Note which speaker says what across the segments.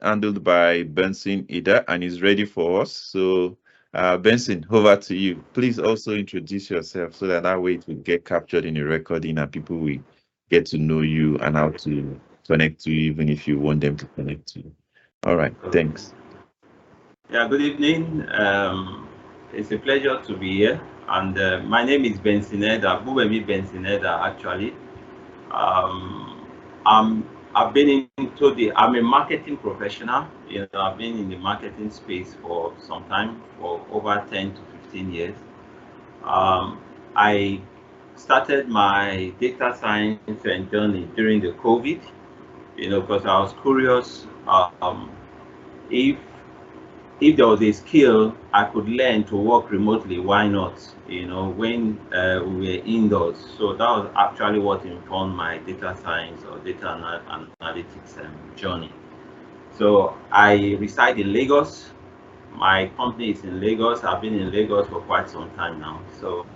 Speaker 1: handled by Benson Ida and is ready for us. So, Benson, over to you. Please also introduce yourself so that way it will get captured in the recording and people will get to know you and how to connect to you, even if you want them to connect to you. All right, thanks.
Speaker 2: Yeah, good evening. It's a pleasure to be here. And my name is Bensineda, Bubemi Bensineda, actually. Um, I've been I'm a marketing professional. I've been in the marketing space for some time, for over 10 to 15 years. I started my data science journey during the COVID, because I was curious if there was a skill I could learn to work remotely, why not? When we were indoors. So that was actually what informed my data science or data analytics journey. So I reside in Lagos. My company is in Lagos. I've been in Lagos for quite some time now. So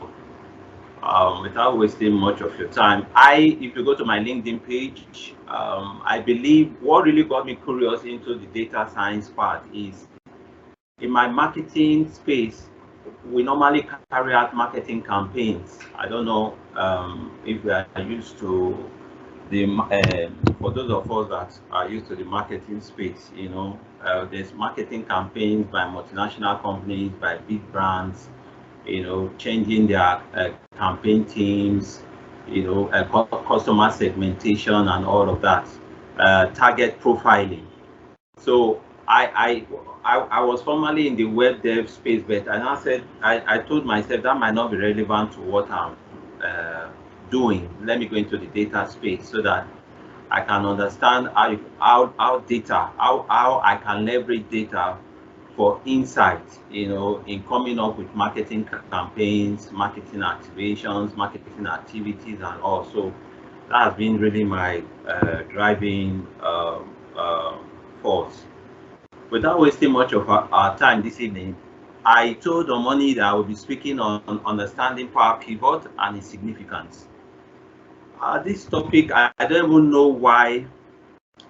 Speaker 2: without wasting much of your time, if you go to my LinkedIn page, I believe what really got me curious into the data science part is in my marketing space, we normally carry out marketing campaigns. I don't know if we are used to for those of us that are used to the marketing space, there's marketing campaigns by multinational companies, by big brands, changing their campaign teams, customer segmentation and all of that, target profiling. So I was formerly in the web dev space, but I told myself that might not be relevant to what I'm doing. Let me go into the data space so that I can understand how I can leverage data for insights, in coming up with marketing campaigns, marketing activations, marketing activities, and all. So that has been really my driving force. Without wasting much of our time this evening, I told Omoni that I will be speaking on understanding power pivot and its significance. This topic, I don't even know why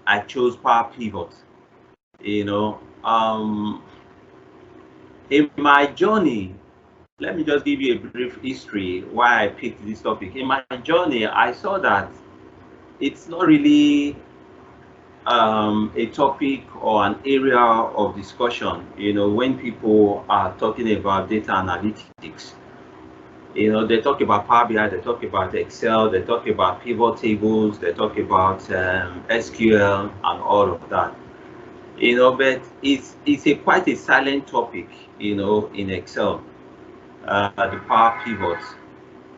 Speaker 2: I chose power pivot. In my journey, let me just give you a brief history why I picked this topic. In my journey, I saw that it's not really a topic or an area of discussion, when people are talking about data analytics. They talk about Power BI, they talk about Excel, they talk about pivot tables, they talk about SQL and all of that. But it's quite a silent topic, in Excel, the power pivots.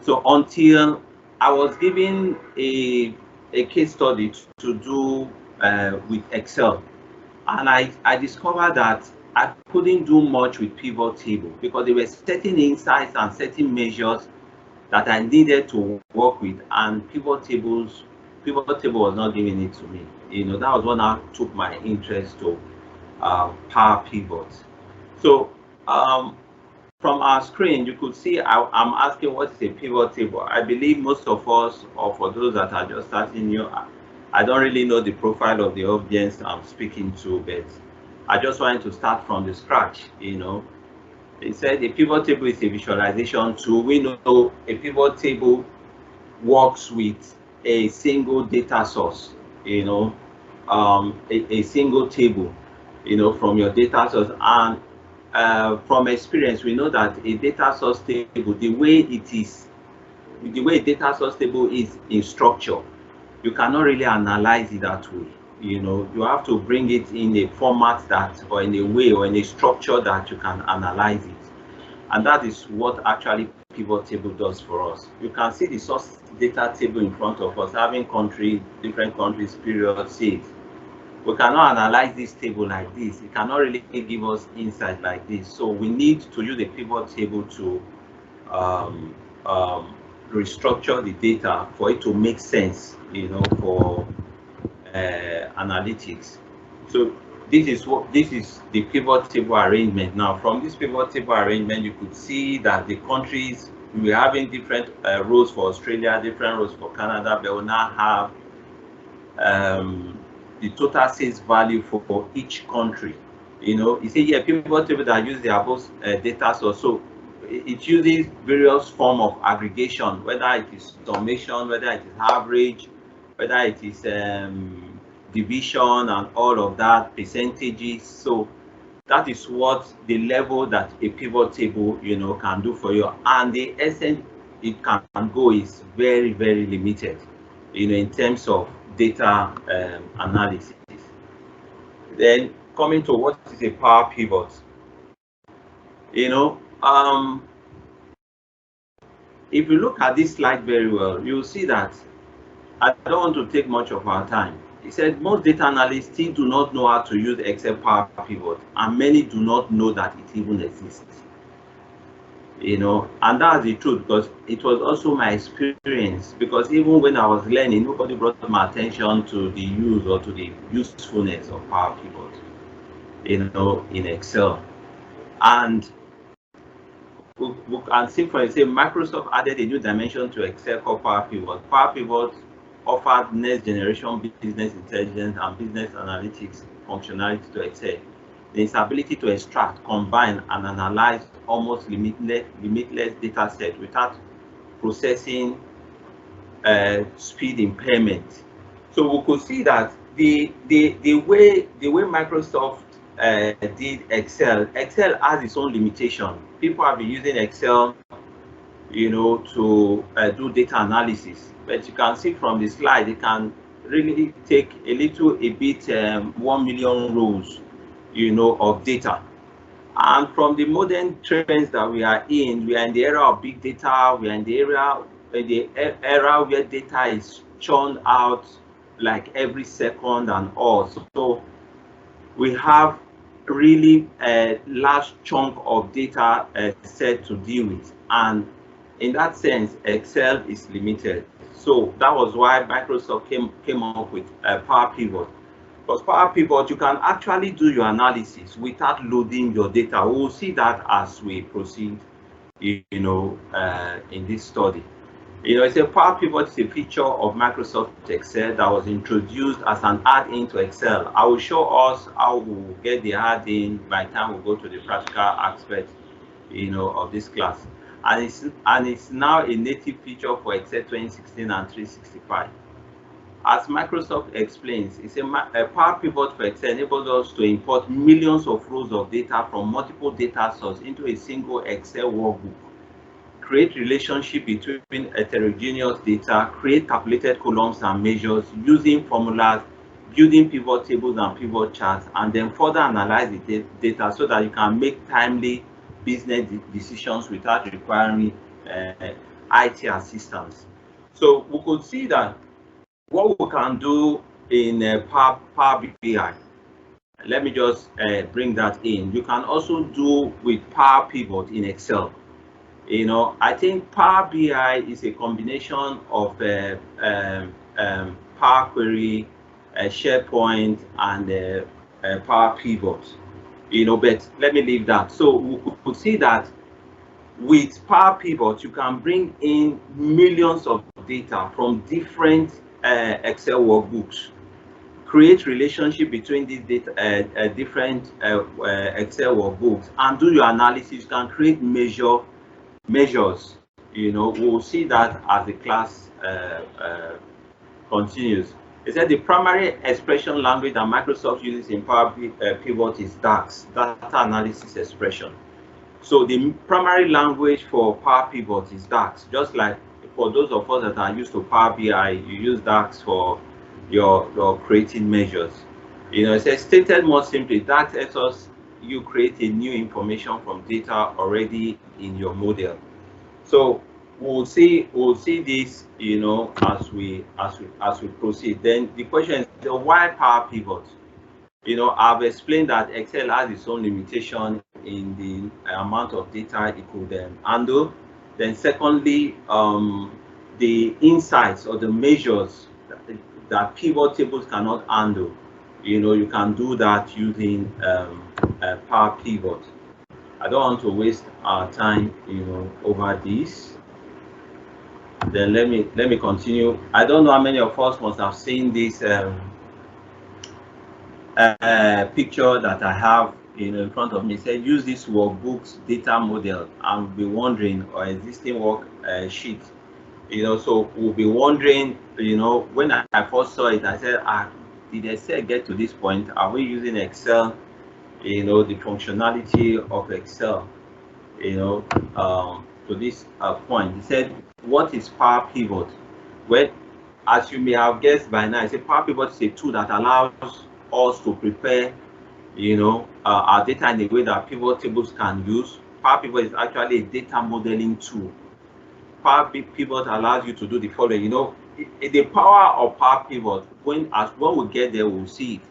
Speaker 2: So until I was given a case study to do with Excel, and I discovered that I couldn't do much with pivot table because there were certain insights and certain measures that I needed to work with, and pivot table was not giving it to me. That was when I took my interest to power pivots. So from our screen, you could see I'm asking what is a pivot table. I believe most of us, or for those that are just starting new, I don't really know the profile of the audience I'm speaking to, but I just wanted to start from the scratch. It said a pivot table is a visualization tool. We know a pivot table works with a single data source, a single table, from your data source. And from experience, we know that a data source table, the way a data source table is in structure, you cannot really analyze it that way. You have to bring it in a format or in a way or in a structure that you can analyze it. And that is what actually pivot table does for us. You can see the source data table in front of us, having different countries, period, seeds. We cannot analyze this table like this. It cannot really give us insight like this. So we need to use a pivot table to restructure the data for it to make sense, for analytics. So this is the pivot table arrangement. Now, from this pivot table arrangement, you could see that the countries, we're having different rows for Australia, different rows for Canada, but we now have the total sales value for each country. You say, yeah, pivot table that use the above data source. So it uses various form of aggregation, whether it is summation, whether it is average, whether it is division and all of that, percentages. So that is what the level that a pivot table can do for you, and the essence it can go is very, very limited in terms of data analysis. Then coming to what is a power pivot, if you look at this slide very well, you'll see that I don't want to take much of our time. He said most data analysts still do not know how to use Excel Power Pivot, and many do not know that it even exists. And that's the truth, because it was also my experience, because even when I was learning, nobody brought my attention to the use or to the usefulness of Power Pivot, in Excel. And we can see, for example, Microsoft added a new dimension to Excel called Power Pivot. Power Pivot offered next generation business intelligence and business analytics functionality to Excel. Its ability to extract, combine, and analyze almost limitless data set without processing speed impairment. So we could see that the way Microsoft did Excel has its own limitation. People have been using Excel, to do data analysis, but you can see from the slide, it can really take a bit 1 million rows, of data. And from the modern trends that we are in the era of big data. We are in the era where data is churned out like every second and all. So we have really a large chunk of data set to deal with, and in that sense, Excel is limited. So that was why Microsoft came up with Power Pivot. Because Power Pivot, you can actually do your analysis without loading your data. We will see that as we proceed, in this study. It's a Power Pivot is a feature of Microsoft Excel that was introduced as an add-in to Excel. I will show us how we will get the add-in by the time we go to the practical aspect, of this class. And it's now a native feature for Excel 2016 and 365. As Microsoft explains, it's a Power Pivot for Excel enables us to import millions of rows of data from multiple data sources into a single Excel workbook, create relationship between heterogeneous data, create calculated columns and measures using formulas, building pivot tables and pivot charts, and then further analyze the data so that you can make timely business decisions without requiring IT assistance. So we could see that what we can do in Power BI, let me just bring that in. You can also do with Power Pivot in Excel. I think Power BI is a combination of Power Query, SharePoint, and Power Pivot. But let me leave that. So we could see that with Power Pivot, you can bring in millions of data from different Excel workbooks, create relationship between these data, different Excel workbooks, and do your analysis. You can create measures. We'll see that as the class continues. It said the primary expression language that Microsoft uses in Power Pivot is DAX, data analysis expression. So the primary language for Power Pivot is DAX, just like for those of us that are used to Power BI, you use DAX for your creating measures. It says stated more simply, DAX lets you create a new information from data already in your model. So we'll see this, as we proceed. Then the question is, why Power Pivot? I've explained that Excel has its own limitation in the amount of data it could handle. Then secondly, the insights or the measures that pivot tables cannot handle, you can do that using Power Pivot. I don't want to waste our time, over this. Then let me continue. I don't know how many of us must have seen this picture that I have in front of me. It said use this workbook's data model and be wondering or existing work sheet. So we'll be wondering, when I first saw it, I said, did Excel get to this point? Are we using Excel? The functionality of Excel, to this point. He said, what is Power Pivot? Well, as you may have guessed by now, I said Power Pivot is a tool that allows us to prepare, our data in a way that pivot tables can use. Power Pivot is actually a data modeling tool. Power Pivot allows you to do the following. The power of Power Pivot, when we get there, we'll see it,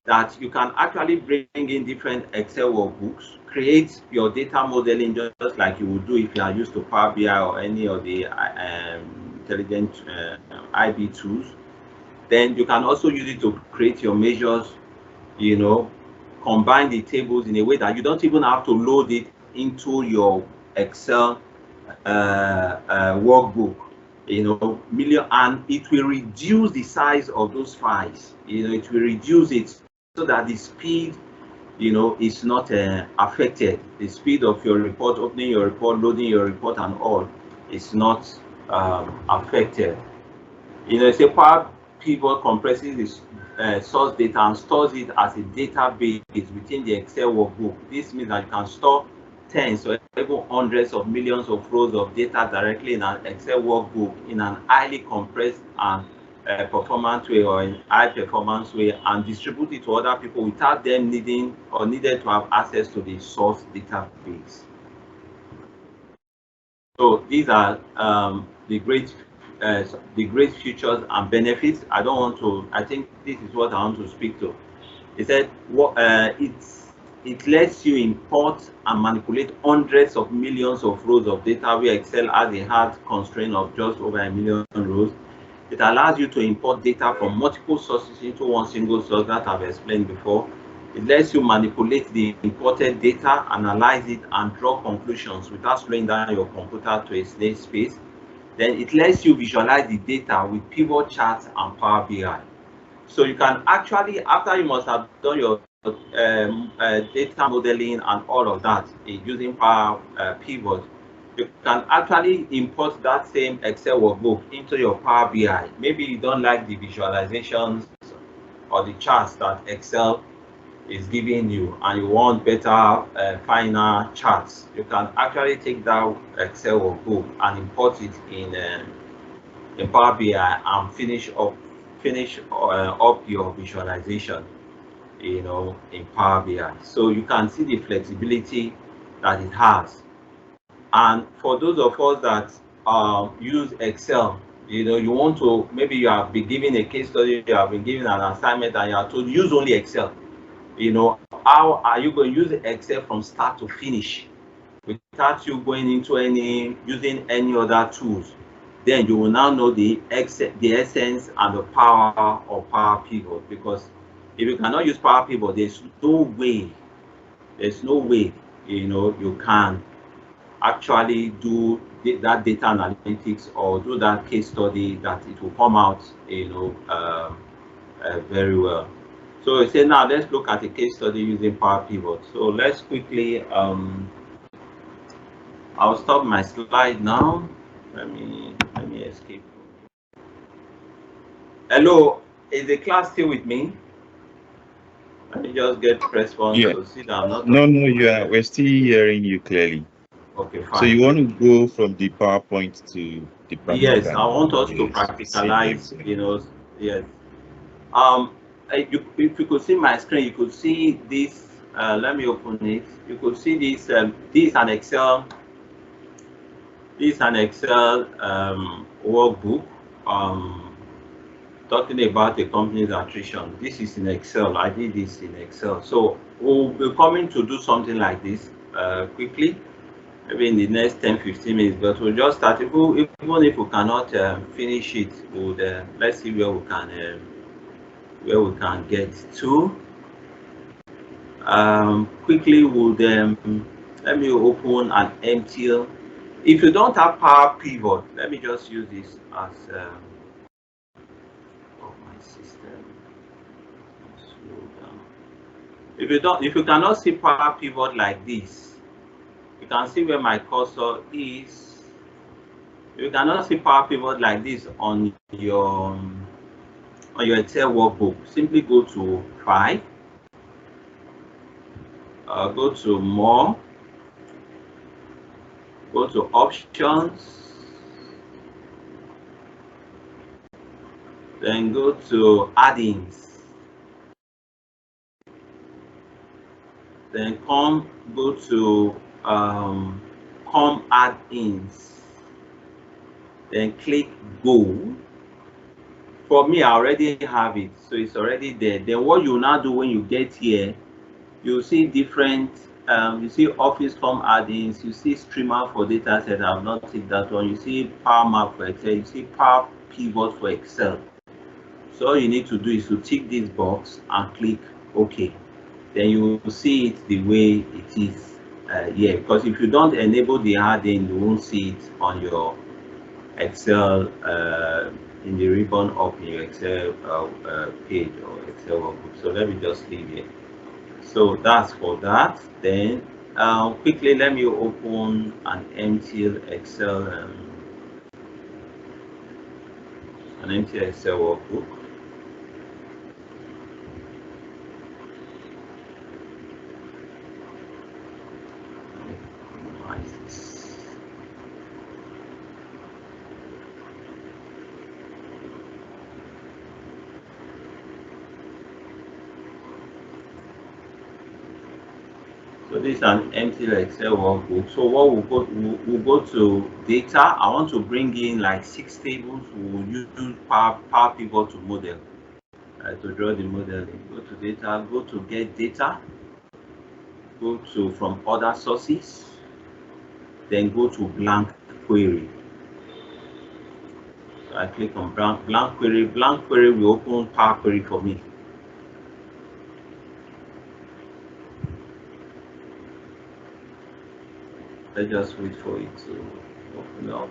Speaker 2: that you can actually bring in different Excel workbooks, create your data modeling just like you would do if you are used to Power BI or any of the intelligent IB tools. Then you can also use it to create your measures, combine the tables in a way that you don't even have to load it into your Excel workbook, and it will reduce the size of those files. It will reduce it so that the speed, is not affected. The speed of your report, opening your report, loading your report, and all is not affected. It's a Power Pivot compresses this source data and stores it as a database within the Excel workbook. This means that you can store tens or even hundreds of millions of rows of data directly in an Excel workbook in an highly compressed and performance way or in high performance way, and distribute it to other people without them needed to have access to the source database. So these are the great features and benefits. I think this is what I want to speak to. It said it lets you import and manipulate hundreds of millions of rows of data where Excel has a hard constraint of just over 1 million rows. It allows you to import data from multiple sources into one single source that I've explained before. It lets you manipulate the imported data, analyze it, and draw conclusions without slowing down your computer to a snail space. Then it lets you visualize the data with pivot charts and Power BI. So you can actually, after you must have done your data modeling and all of that using Power Pivot, you can actually import that same Excel workbook into your Power BI. Maybe you don't like the visualizations or the charts that Excel is giving you and you want better, finer charts. You can actually take that Excel workbook and import it in Power BI and finish up your visualization, in Power BI. So you can see the flexibility that it has. And for those of us that use Excel, you want to, maybe you have been given a case study, you have been given an assignment, and you are told use only Excel. How are you going to use Excel from start to finish without you going into using any other tools? Then you will now know the essence and the power of Power Pivot. Because if you cannot use Power Pivot, there's no way you can actually do that data analytics or do that case study that it will come out very well. So I say now let's look at a case study using Power Pivot. So let's quickly I'll stop my slide now. Let me escape. Hello, is the class still with me? Let me just get response to see that I'm not.
Speaker 1: No, we're still hearing you clearly.
Speaker 2: Okay, fine.
Speaker 1: So you want to go from the PowerPoint to the practical?
Speaker 2: Yes, I want us to practicalize, yes. If you could see my screen, you could see this. Let me open it. You could see this. This is an Excel. This is an Excel workbook talking about a company's attrition. This is in Excel. I did this in Excel. So we'll be coming to do something like this quickly, maybe in the next 10-15 minutes. But we'll just start. Even if we cannot finish it, we'll, let's see where we can get to. Quickly, let me open an empty. If you don't have Power Pivot, let me just use this as my system. Slow down. If you cannot see power pivot like this, you can see where my cursor is. If you cannot see power pivot like this on your Excel workbook, simply go to File, go to More, go to Options, then go to Add-ins, then go to Com Add-ins, then click Go. For me, I already have it, so it's already there. Then what you now do when you get here, you see different, you see Office Com Add-ins, you see Streamer for data set. I've not ticked that one. You see Power Map for Excel, you see Power Pivot for Excel. So all you need to do is to tick this box and click OK. Then you will see it the way it is here. Because if you don't enable the add-in, you won't see it on your Excel in the ribbon of your Excel page or Excel workbook. So let me just leave it. So that's for that. Then quickly let me open an empty Excel workbook. So this is an empty Excel workbook. So what we'll go to data. I want to bring in like 6 tables. We'll use Power Pivot to model, to draw the modeling. Go to data, go to get data, go to from other sources, then go to blank query. So I click on blank query. Blank query will open Power Query for me. Let's just wait for it to open up.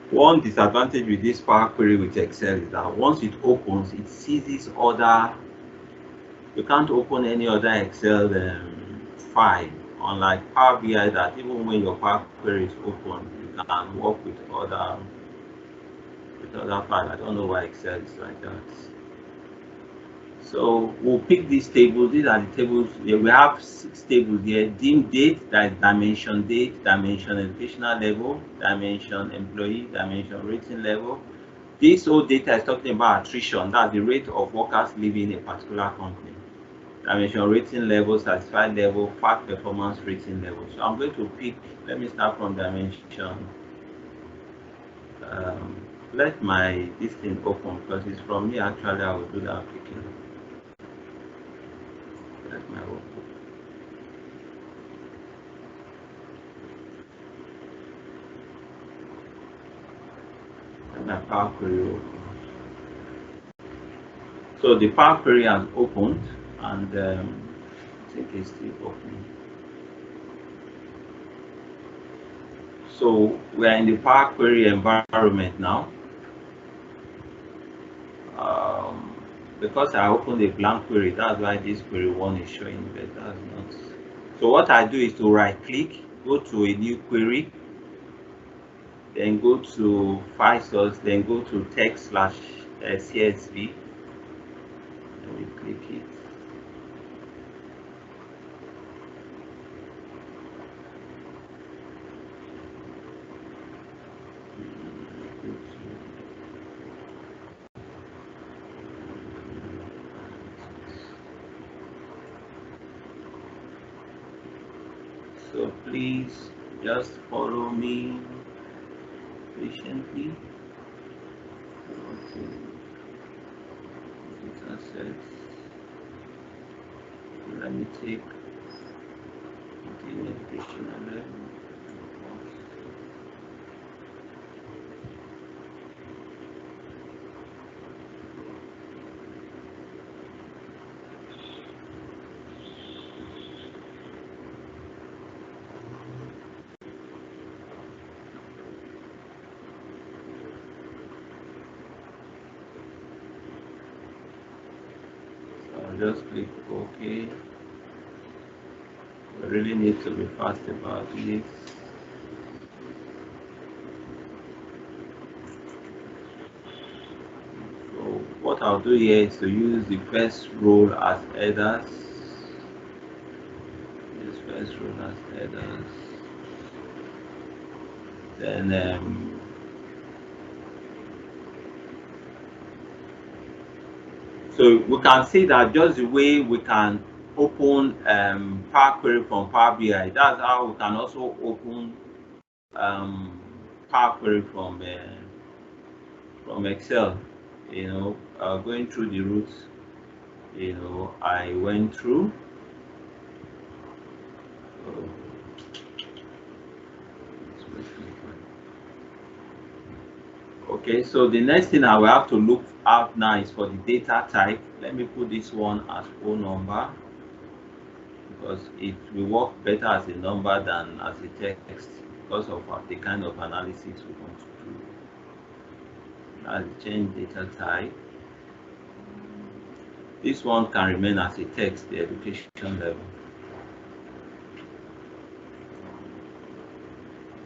Speaker 2: One disadvantage with this Power Query with Excel is that once it opens, it seizes other. You can't open any other Excel file, unlike Power BI that even when your Power Query is open, you can work with other files. I don't know why Excel is like that. So we'll pick these tables. These are the tables. We have 6 tables here. Dim date, that is dimension date, dimension educational level, dimension employee, dimension rating level. This whole data is talking about attrition, that's the rate of workers leaving a particular company. Dimension rating level, satisfied level, fact performance rating level. So I'm going to pick, let me start from dimension. Let this thing open because it's from me. Actually, I will do that picking. Let my workbook. And my Power Query open. So the Power Query has opened, and I think it's still open. So we are in the Power Query environment now. Because I opened a blank query, that's why this query 1 is showing, but that's not. So what I do is to right click, go to a new query, then go to file source, then go to text/CSV. Let me click it. So please just follow me patiently. Okay. Data sets. Let me take the educational level. I'll just click OK. We really need to be fast about this. So what I'll do here is to use the first row as headers. This first row as headers. Then so we can see that just the way we can open Power Query from Power BI, that's how we can also open Power Query from Excel. You know, going through the routes, you know, I went through. Okay, so the next thing I will have to look out now is for the data type. Let me put this one as whole number, because it will work better as a number than as a text because of the kind of analysis we want to do. I'll change data type. This one can remain as a text, the education level.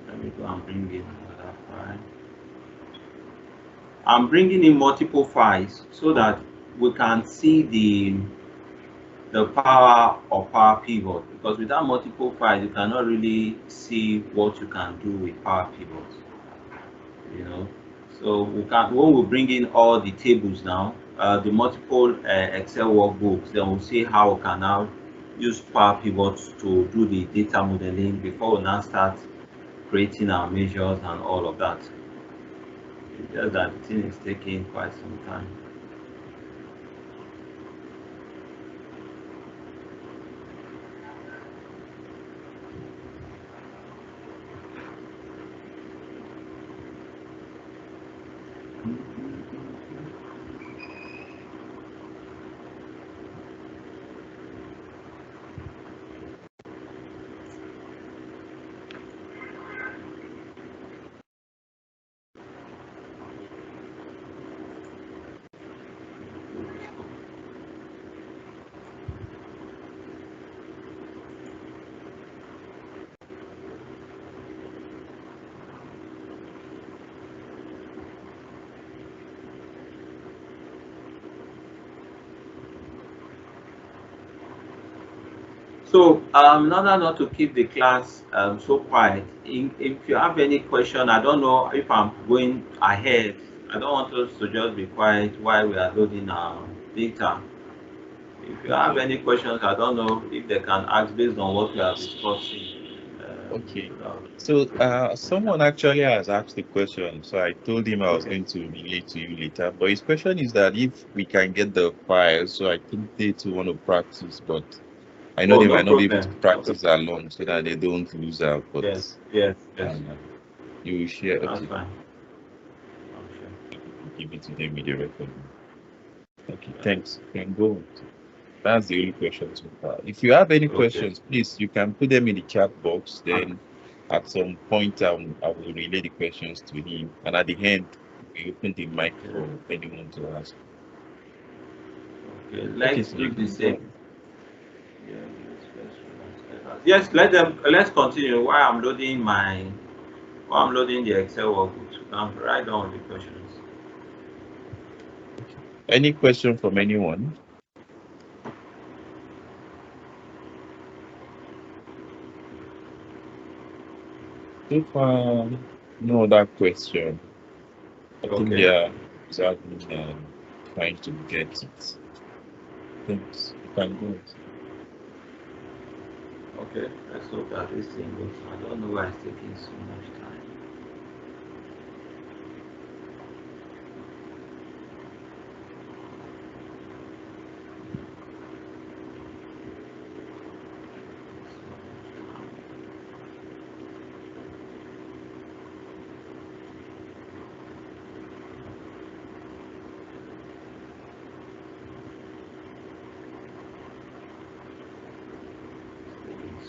Speaker 2: Let me go and bring in another file. I'm bringing in multiple files so that we can see the power of Power Pivot, because without multiple files you cannot really see what you can do with Power Pivot. You know, so we can, when we bring in all the tables now, the multiple Excel workbooks, then we'll see how we can now use Power Pivot to do the data modeling before we now start creating our measures and all of that. It's just that the thing is taking quite some time. So in order not to keep the class so quiet, if you have any question, I don't know if I'm going ahead. I don't want us to just be quiet while we are loading our data. If you have any questions, I don't know if they can ask based on what we are discussing.
Speaker 1: Okay. So someone actually has asked the question. So I told him I was going to relate to you later. But his question is that if we can get the file, so I think they too want to practice, but I know they
Speaker 2: No
Speaker 1: might not be able to
Speaker 2: problem.
Speaker 1: practice alone so that they don't lose out. But
Speaker 2: Yes.
Speaker 1: you will share.
Speaker 2: That's
Speaker 1: Okay.
Speaker 2: fine. I'm sure.
Speaker 1: Give it to them with the record. Okay, thanks. You can go. That's the only question so far. If you have any
Speaker 2: Okay.
Speaker 1: questions, please, you can put them in the chat box. Then at some point, I will relay the questions to him. And at the end, we open the mic for anyone to ask.
Speaker 2: Okay.
Speaker 1: Okay,
Speaker 2: Let's
Speaker 1: so
Speaker 2: do
Speaker 1: you
Speaker 2: the
Speaker 1: can go.
Speaker 2: same. Yes, let's continue while I'm loading the Excel workbook. You can write down the questions.
Speaker 1: Any question from anyone? So far, no other question. I think they are exactly trying to get it. Thanks. You can go.
Speaker 2: Okay, let's hope that this thing goes. I don't know why it's taking so much time.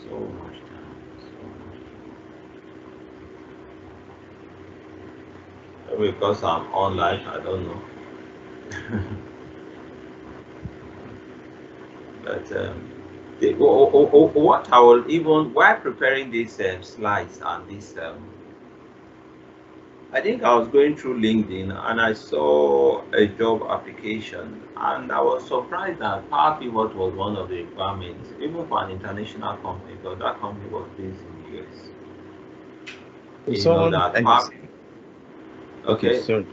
Speaker 2: So much time. Maybe because I'm online, I don't know. But what I will even while preparing these slides and this, I think I was going through LinkedIn and I saw a job application, and I was surprised that Power Pivot was one of the requirements, even for an international company, because that company was based in the US. You know
Speaker 1: Someone,
Speaker 2: that Power.
Speaker 1: okay,
Speaker 2: Okay.
Speaker 1: sorry.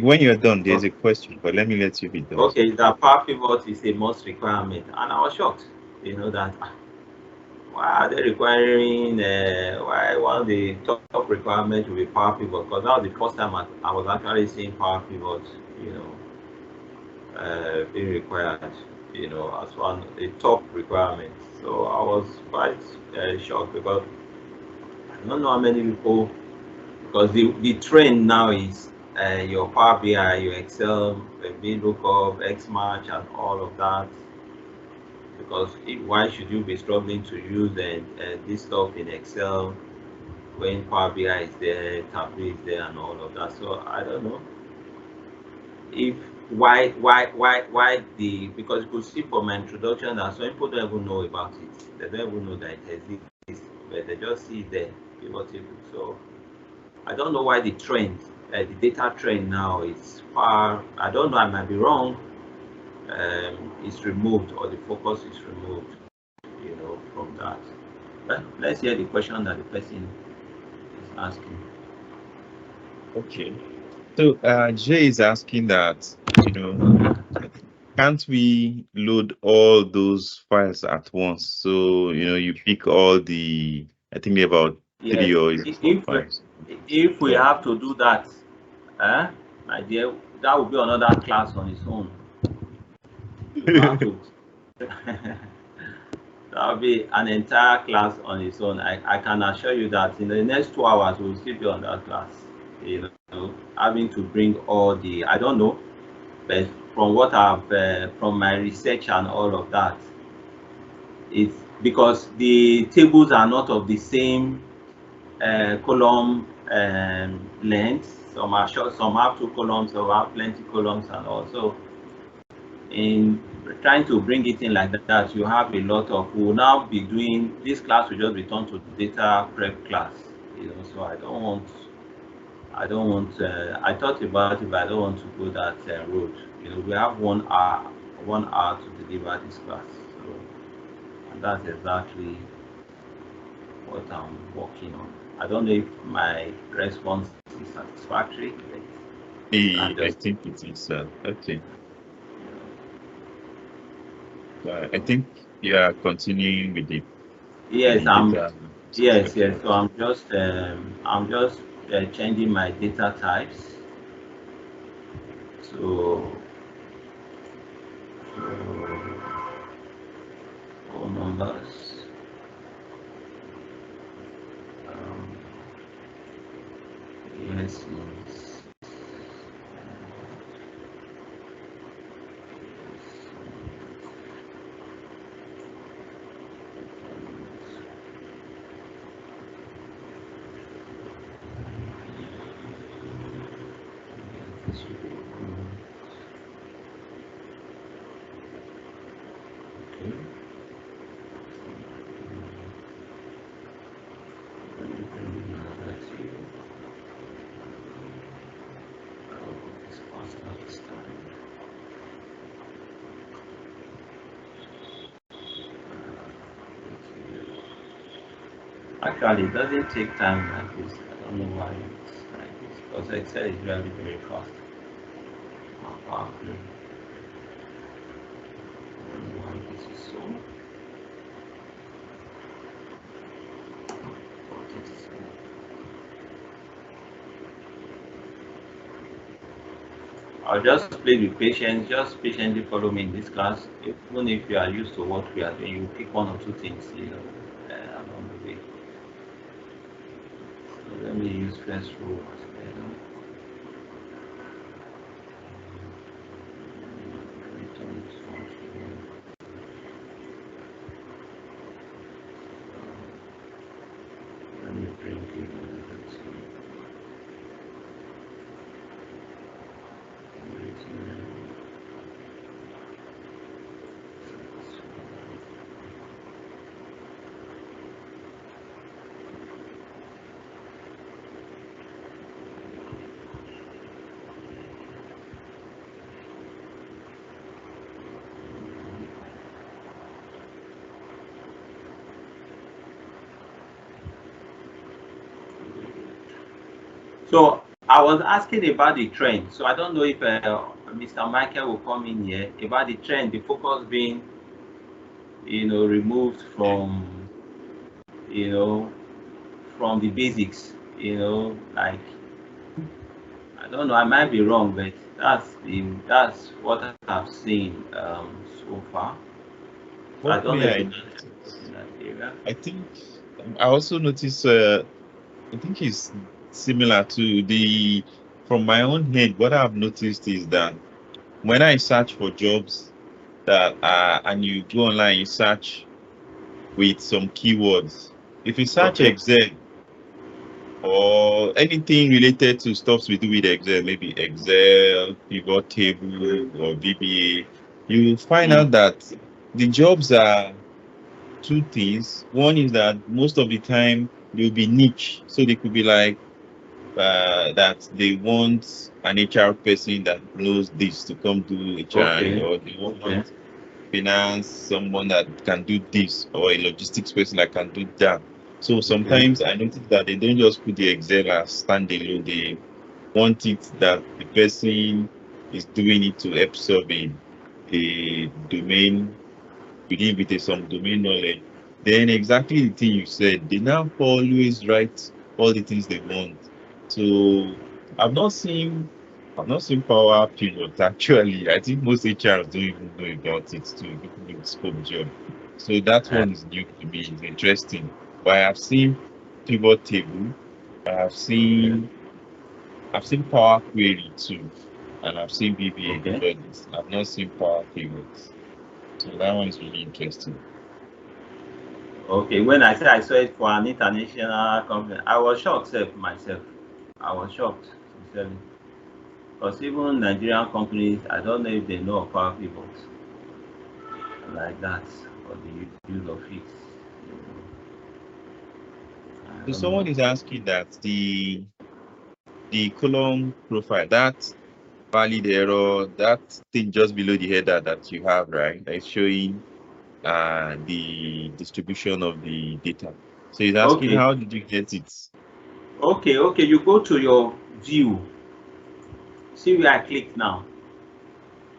Speaker 1: When you're done, there's a question, but let me let you be done.
Speaker 2: Okay, that Power Pivot is a must requirement, and I was shocked. You know that why are they requiring? Why one of the top requirements will be Power Pivot? Because that was the first time I was actually seeing Power Pivot. You know, being required. You know, as one a top requirement. So I was quite shocked because I don't know how many people, because the trend now is your Power BI, your Excel, VLOOKUP, Xmatch, and all of that. Because why should you be struggling to use this stuff in Excel when Power BI is there, Tableau is there, and all of that? So I don't know if why the, because you could see from my introduction that some people don't even know about it. They don't even know that it exists, but they just see it there, pivot table. So I don't know why the trend, the data trend now is far. I don't know. I might be wrong. Is removed, or the focus is removed, you know, from that. But let's hear the question that the person is asking.
Speaker 1: Okay. So Jay is asking that, can't we load all those files at once? So, you pick all the, I think there are about
Speaker 2: Yes,
Speaker 1: 3 or 4 files.
Speaker 2: if we
Speaker 1: Yeah.
Speaker 2: have to do that, my dear, that will be another class on its own. You have to. That will be an entire class on its own. I can assure you that in the next 2 hours we'll still be on that class. You know, having to bring all the, I don't know, but from what I've from my research and all of that, it's because the tables are not of the same column length. Some are short, some have 2 columns, some have plenty columns, and also in trying to bring it in like that, you have a lot of, we will now be doing, this class will just be turned to data prep class, you know. So I don't want I thought about it, but I don't want to go that road. You know, we have 1 hour to deliver this class. So, and that's exactly what I'm working on. I don't know if my response is satisfactory, but I'm
Speaker 1: I
Speaker 2: just,
Speaker 1: think it is. Okay. I think you are continuing with
Speaker 2: yes,
Speaker 1: the data.
Speaker 2: yes.
Speaker 1: Okay.
Speaker 2: So I'm just changing my data types. So, phone numbers. Um, yes, yes. Actually, it doesn't take time like this. I don't know why it's like this. Because Excel is very, very fast. Powerful. I don't know why this is so. I'll just play with patience. Just patiently follow me in this class. Even if you are used to what we are doing, you pick 1 or 2 things, you know, along the way. So let me use first row as well. Let me bring it. So I was asking about the trend. So I don't know if Mr. Michael will come in here about the trend, the focus being, removed from, you know, from the basics, like, I don't know, I might be wrong, but that's what I've seen so far. So I
Speaker 1: What
Speaker 2: don't
Speaker 1: may
Speaker 2: know if
Speaker 1: I
Speaker 2: you can help
Speaker 1: notice?
Speaker 2: us in that area.
Speaker 1: I think I also notice. I think it's similar to the. From my own head, what I've noticed is that when I search for jobs that and you go online, you search with some keywords. If you search
Speaker 2: Okay.
Speaker 1: Excel or anything related to stuffs we do with Excel, maybe Excel, pivot table, or VBA, you will find
Speaker 2: Mm.
Speaker 1: out that the jobs are two things. One is that most of the time they'll be niche, so they could be like that they want an HR person that knows this to come do HR,
Speaker 2: Okay.
Speaker 1: or they
Speaker 2: Okay.
Speaker 1: want finance, someone that can do this, or a logistics person that can do that. So
Speaker 2: Okay.
Speaker 1: sometimes I notice that they don't just put the Excel as standalone. They want it that the person is doing it to help solve a domain within with some domain knowledge. Then exactly the thing you said, they now always write all the things they want. So I've not seen I've not seen Power Pivot actually. I think most HRs don't even know about it too. People with scope job. So that
Speaker 2: Uh,
Speaker 1: one is new to me. It's interesting. But I have seen pivot table. I have
Speaker 2: okay.
Speaker 1: seen Power Query too. And I've seen VBA,
Speaker 2: Okay.
Speaker 1: but I've not seen Power Pivot. So that one is really interesting.
Speaker 2: Okay. When I said I saw it for an international company, I was shocked myself. I was shocked, sincerely. Because even Nigerian companies, I don't know if they know of Power Pivot like that, or the use of it. I
Speaker 1: So
Speaker 2: don't know.
Speaker 1: someone is asking that the column profile, that valid error, that thing just below the header that you have, right? That is showing the distribution of the data. So he's asking,
Speaker 2: Okay.
Speaker 1: how did you get it?
Speaker 2: Okay. Okay. You go to your view. See where I click now.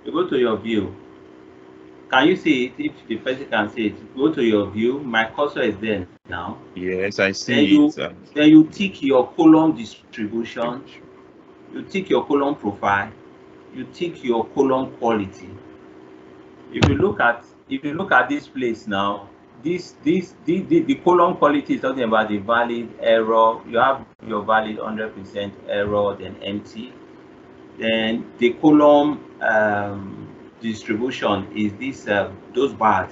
Speaker 2: You go to your view. Can you see it? If the person can see it, go to your view. My cursor is there now.
Speaker 1: Yes, I
Speaker 2: Then
Speaker 1: see
Speaker 2: you
Speaker 1: it.
Speaker 2: then you tick your column distribution. You tick your column profile. You tick your column quality. If you look at this place now, the column quality is talking about the valid error. You have your valid 100% error, then empty. Then the column distribution is this those bars.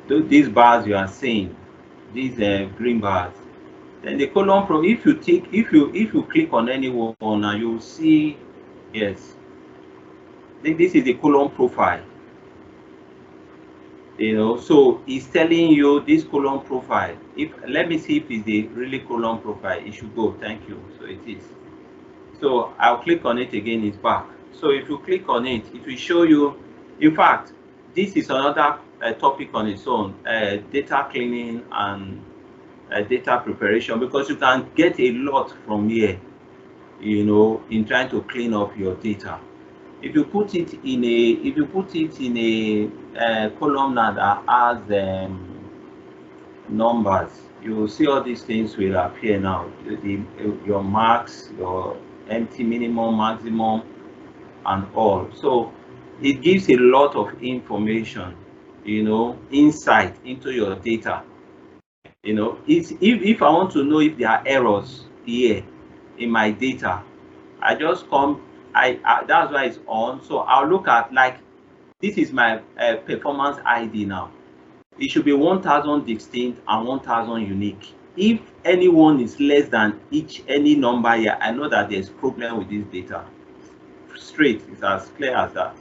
Speaker 2: These bars you are seeing, these green bars. Then the column pro. If you click on any one, now you will see. Yes, this is the column profile. So it's telling you this column profile. If let me see if it's a really column profile, it should go. Thank you. So it is. So I'll click on it again. It's back. So if you click on it, it will show you. In fact, this is another topic on its own: data cleaning and data preparation, because you can get a lot from here. In trying to clean up your data. If you put it in a column now that has numbers, you will see all these things will appear now. Your marks, your empty, minimum, maximum, and all. So it gives a lot of information, insight into your data. If I want to know if there are errors here in my data, I just come. That's why it's on. So I'll look at, like, this is my performance ID now. It should be 1,000 distinct and 1,000 unique. If anyone is less than any number here, I know that there's problem with this data. Straight, it's as clear as that.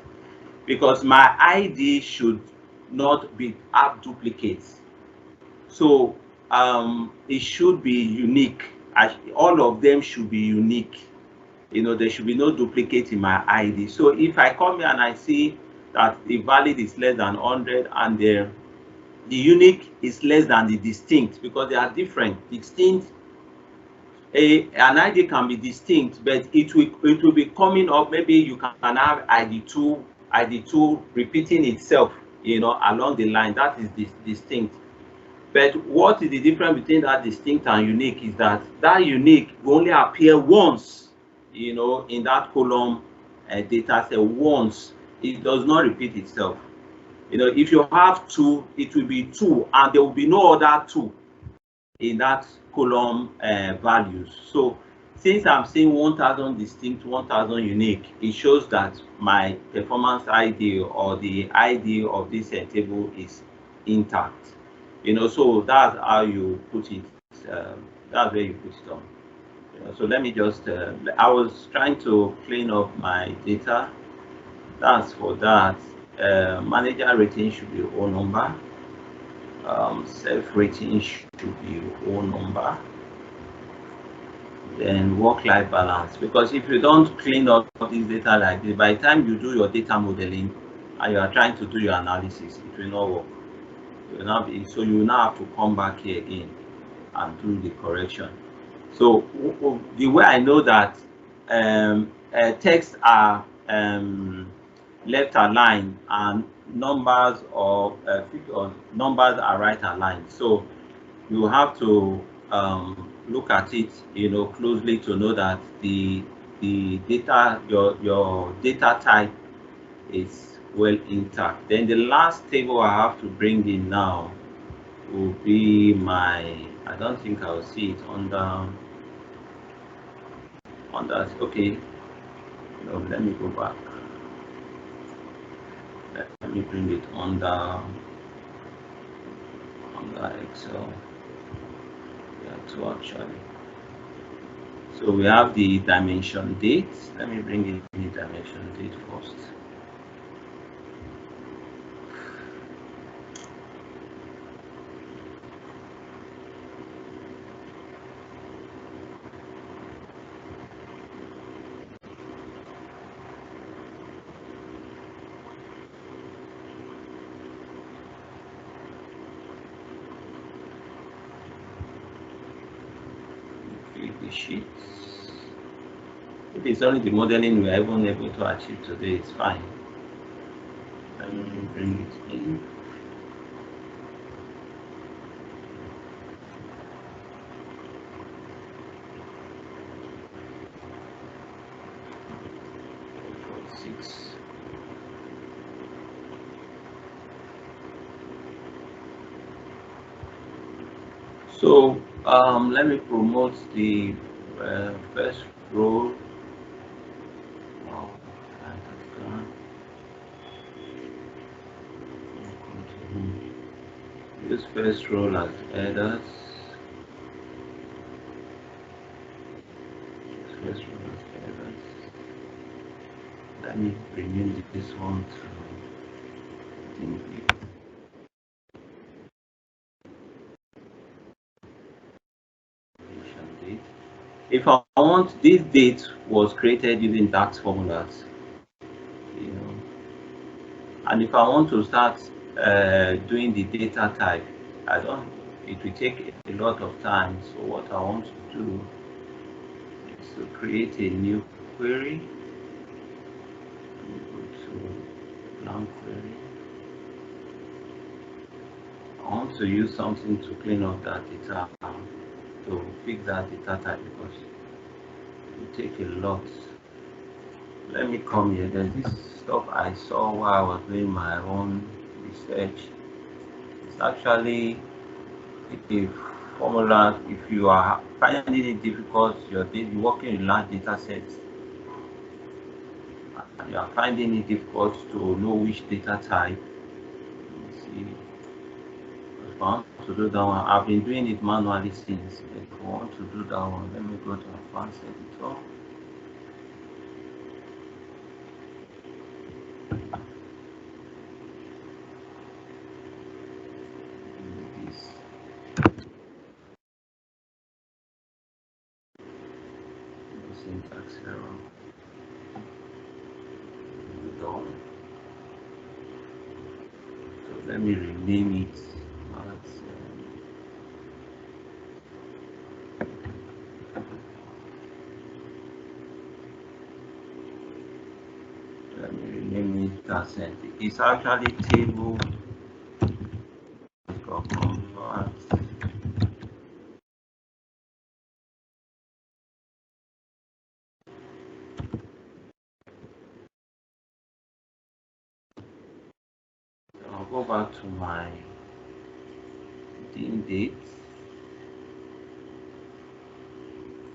Speaker 2: Because my ID should not have duplicates. So it should be unique. All of them should be unique. There should be no duplicate in my ID. So if I come here and I see that the valid is less than 100 and the unique is less than the distinct, because they are different. Distinct an ID can be distinct, but it will be coming up. Maybe you can have ID2 repeating itself, you know, along the line. That is distinct. But what is the difference between that distinct and unique is that that unique will only appear once, you know, in that column data set once. It does not repeat itself. You know, if you have 2, it will be 2, and there will be no other 2 in that column values. So since I'm seeing 1000 distinct, 1000 unique, it shows that my performance ID or the ID of this table is intact. You know, so that's how you put it. That's where you put it on. You know, so let me just. I was trying to clean up my data. That's for that. Manager rating should be O number. Self-rating should be O number. Then work-life balance, because if you don't clean up this data like this, by the time you do your data modeling and you are trying to do your analysis, it will not work. It will not be, so you will now have to come back here again and do the correction. So the way I know that texts are left aligned and numbers or numbers are right aligned. So you have to look at it, you know, closely to know that the data, your data type is well intact. Then the last table I have to bring in now will be my, I don't think I'll see it under okay, no, let me go back. Let me bring it under Excel. Yeah, two actually. So we have the dimension date. Let me bring in the dimension date first. Click the sheet. If it's only the modeling we are even able to achieve today, it's fine. Let me bring it in. So let me promote the first row. Use first row as headers. First row as headers. Let me rename this one to date. If I want, this date was created using DAX formulas, you know, and if I want to start doing the data type, it will take a lot of time. So what I want to do is to create a new query. Go to blank query. I want to use something to clean up that data, to fix that data type, because it will take a lot. Let me come here. There's this stuff I saw while I was doing my own research. It's actually a formula. If you are finding it difficult, you're working with large data sets, and you are finding it difficult to know which data type. Let me see. If I want to do that one, I've been doing it manually since. If I want to do that one, let me go to Advanced Editor. Syntax error. Done. So let me rename it as percent. It's actually table convert. I'll go back to my dim date,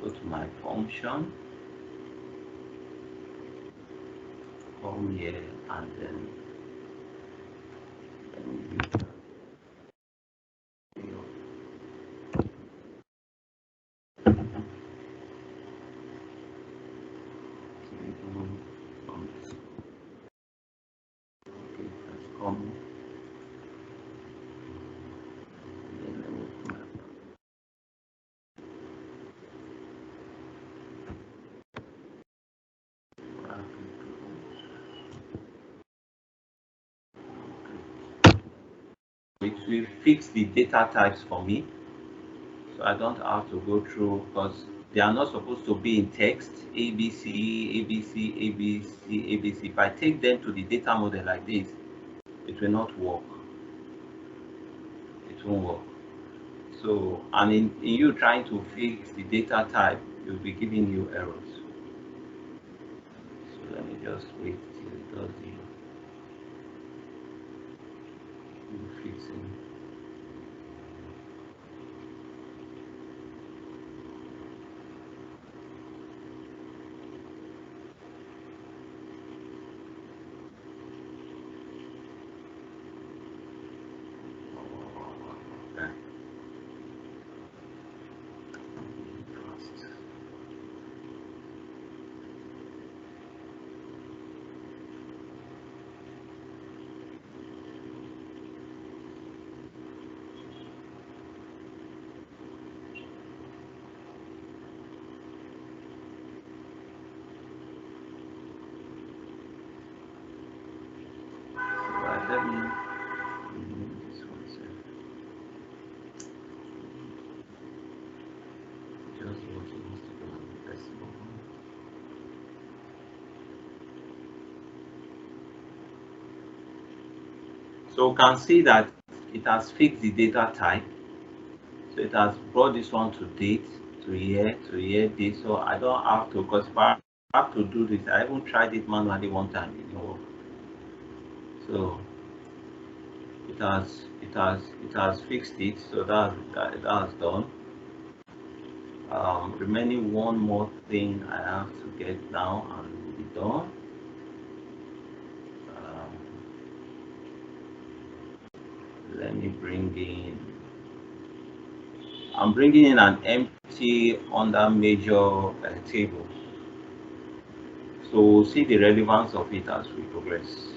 Speaker 2: go to my function, come here, and then it will fix the data types for me, so I don't have to go through, because they are not supposed to be in text, ABC, ABC, ABC, ABC. If I take them to the data model like this, it will not work. It won't work. So, and in you trying to fix the data type, it will be giving you errors. So let me just wait till it does the fixing. Let me remove this one, sir. Just what it needs to go on the first button. So you can see that it has fixed the data type. So it has brought this one to date, to year, date. So I don't have to, because if I have to do this, I even tried it manually one time, it didn't work. So it has fixed it. So that's done. Remaining one more thing I have to get now and be done. Let me bring in. I'm bringing in an empty under major table. So we'll see the relevance of it as we progress.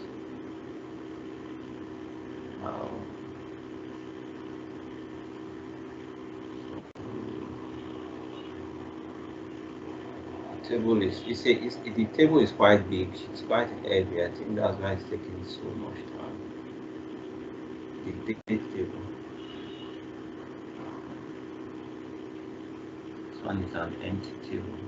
Speaker 2: The table is quite big. It's quite heavy. I think that's why it's taking so much time. The date table. This one is an empty table.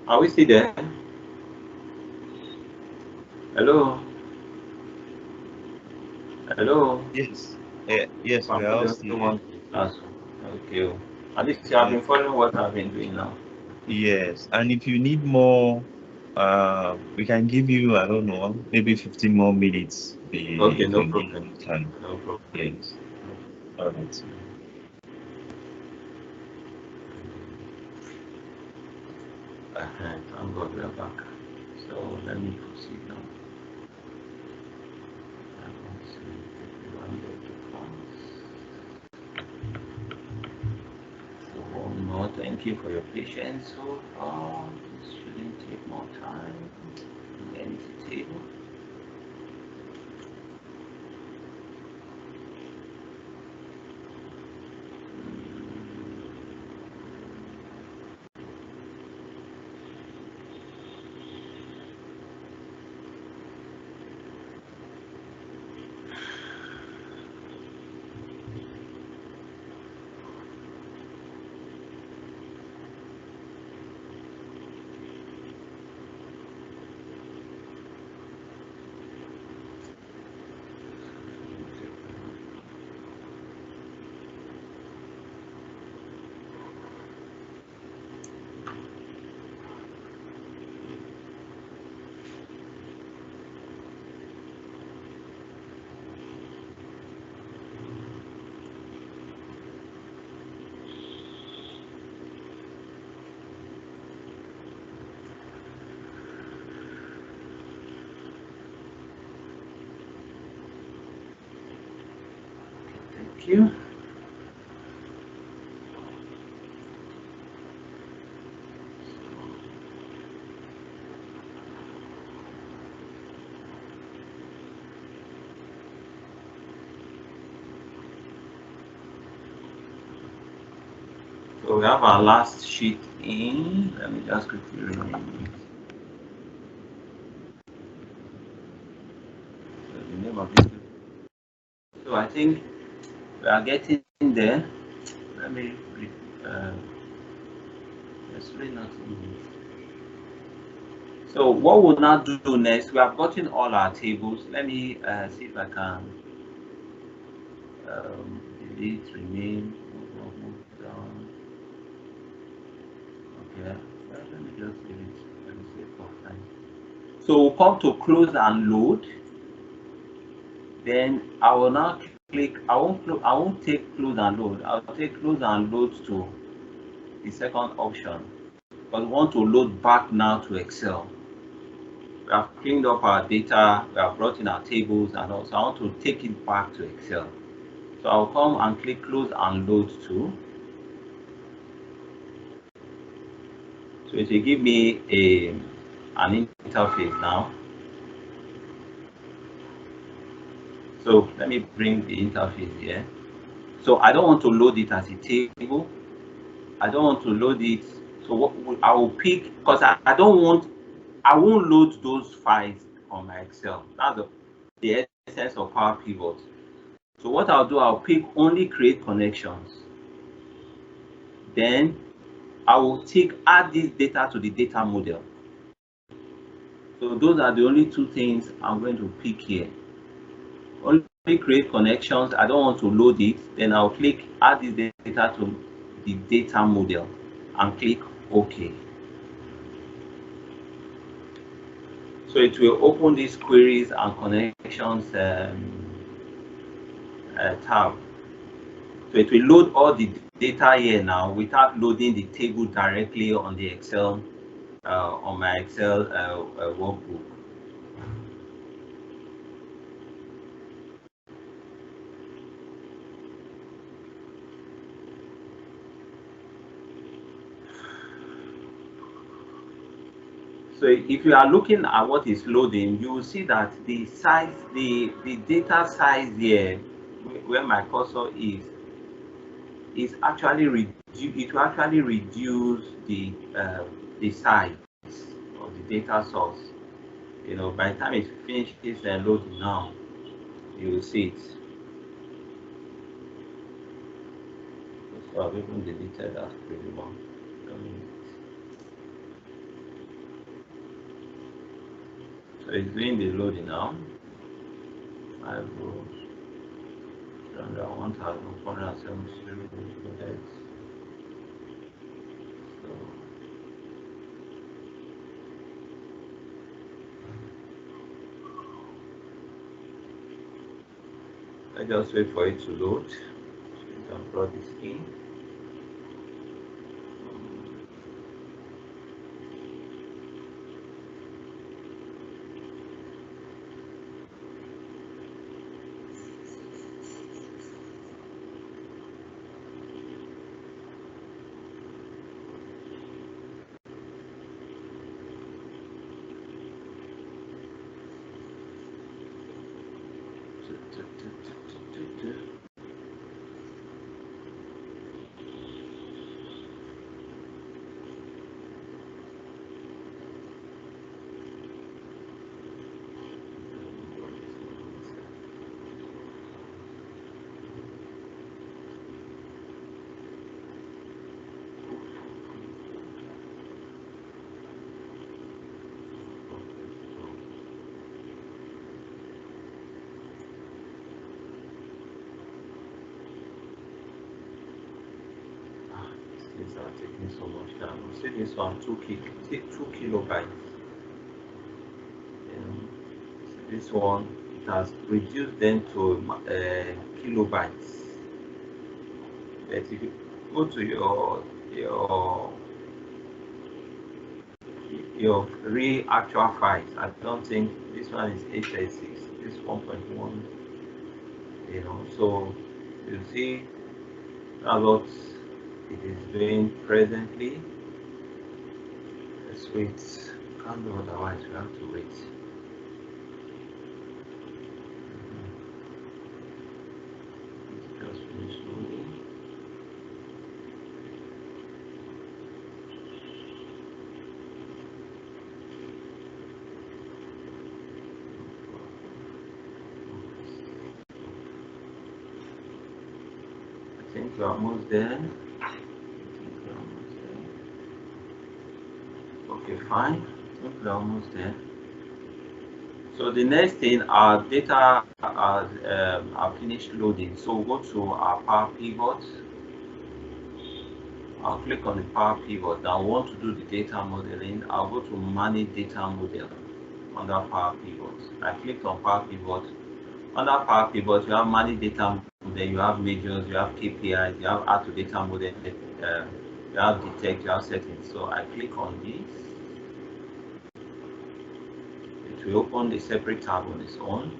Speaker 2: Are we still there? Hello? Hello?
Speaker 1: Yes. Yes, we
Speaker 2: I'm
Speaker 1: are
Speaker 2: not
Speaker 1: all
Speaker 2: the
Speaker 1: still
Speaker 2: only
Speaker 1: here.
Speaker 2: one. That's okay. At least you have been
Speaker 1: Yes.
Speaker 2: following what I've been doing now.
Speaker 1: Yes, and if you need more, we can give you, I don't know, maybe 15 more minutes
Speaker 2: Okay,
Speaker 1: if
Speaker 2: no
Speaker 1: you need
Speaker 2: problem.
Speaker 1: more time.
Speaker 2: No problem.
Speaker 1: Yes. All right.
Speaker 2: Thank God we are back. So let me proceed now. I want to take the one of the forms. So one more. Thank you for your patience so far. This shouldn't take more time. Empty table. Thank you. So we have our last sheet in. Let me just quickly rename it. So the name of it. So I think we are getting there. Let me read. There's really nothing. So what we'll now do next, we have gotten all our tables. Let me see if I can delete, rename, move down. Okay, let me just delete. Let me save for time. So we'll come to close and load. Then I will now click. I won't take close and load. I'll take close and load to the second option. But we want to load back now to Excel. We have cleaned up our data, we have brought in our tables, and also I want to take it back to Excel. So I'll come and click close and load to. So it will give me an interface now. So let me bring the interface here. So I don't want to load it as a table. I don't want to load it. So what I will pick, because I won't load those files on my Excel. That's the essence of Power Pivot. So what I'll do, I'll pick only create connections. Then I will add this data to the data model. So those are the only two things I'm going to pick here. Only create connections. I don't want to load it. Then I'll click add this data to the data model and click OK. So it will open these queries and connections tab. So it will load all the data here now without loading the table directly on the Excel, on my Excel workbook. So if you are looking at what is loading, you will see that the size, the data size here, where my cursor is actually it will actually reduce the size of the data source. You know, by the time it finishes loading now, you will see it. So I've even deleted that previous one. So it's doing the loading now. 5 rows, 1,470 loaded. So I just wait for it to load. You can plug this in. These are taking so much time. See this one, 2 kilobytes. This one, it has reduced them to kilobytes. But if you go to your real actual files, I don't think this one is 836. This 1.1. So you see that's what it is doing presently. Let's wait. Can't do otherwise. We have to wait. Just finish loading. I think we're almost there. Okay, fine. I think we're almost there. So the next thing, our data are finished loading. So we'll go to our Power Pivot. I'll click on the Power Pivot. Now I want to do the data modeling. I'll go to Manage Data Model under Power Pivot. I clicked on Power Pivot. Under Power Pivot, you have Manage Data Model, you have measures, you have KPIs, you have Add to Data Model, you have Detect, you have Settings. So I click on this. It will open a separate tab on its own.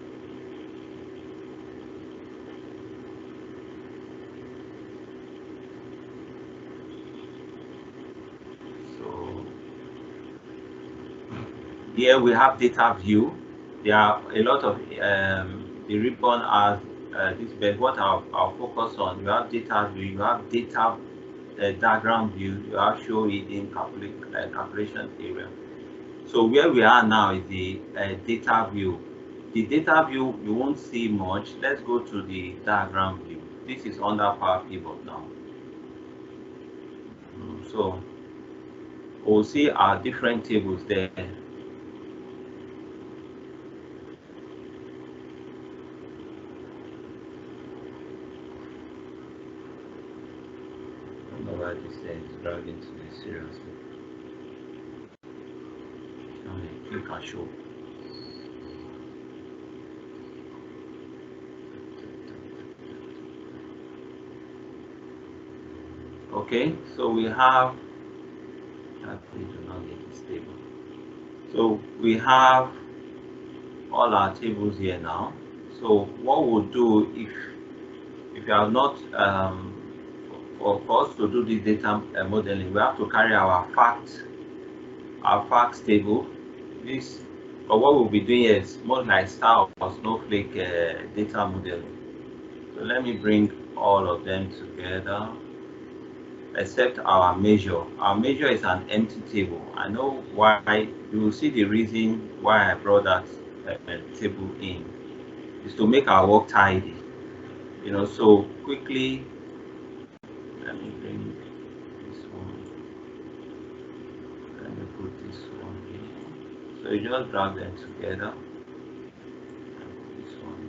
Speaker 2: So here we have data view. There are a lot of the ribbon as this, but what I'll focus on, you have data view, you have data diagram view, you have show reading calculation area. So where we are now is the data view. The data view, you won't see much. Let's go to the diagram view. This is under Power Pivot now. So we'll see our different tables there. I don't know why this thing is dragging to me seriously. Click and show. Okay, so we have we do not get this table. So we have all our tables here now. So what we'll do, if you have not for us to do this data modeling, we have to carry our facts table. This, or what we'll be doing is more like Star or Snowflake data modeling. So let me bring all of them together, except our measure. Our measure is an empty table. I know why. You will see the reason why I brought that table in is to make our work tidy. So quickly, let me bring this one. Let me put this one here. So you just drag them together. This one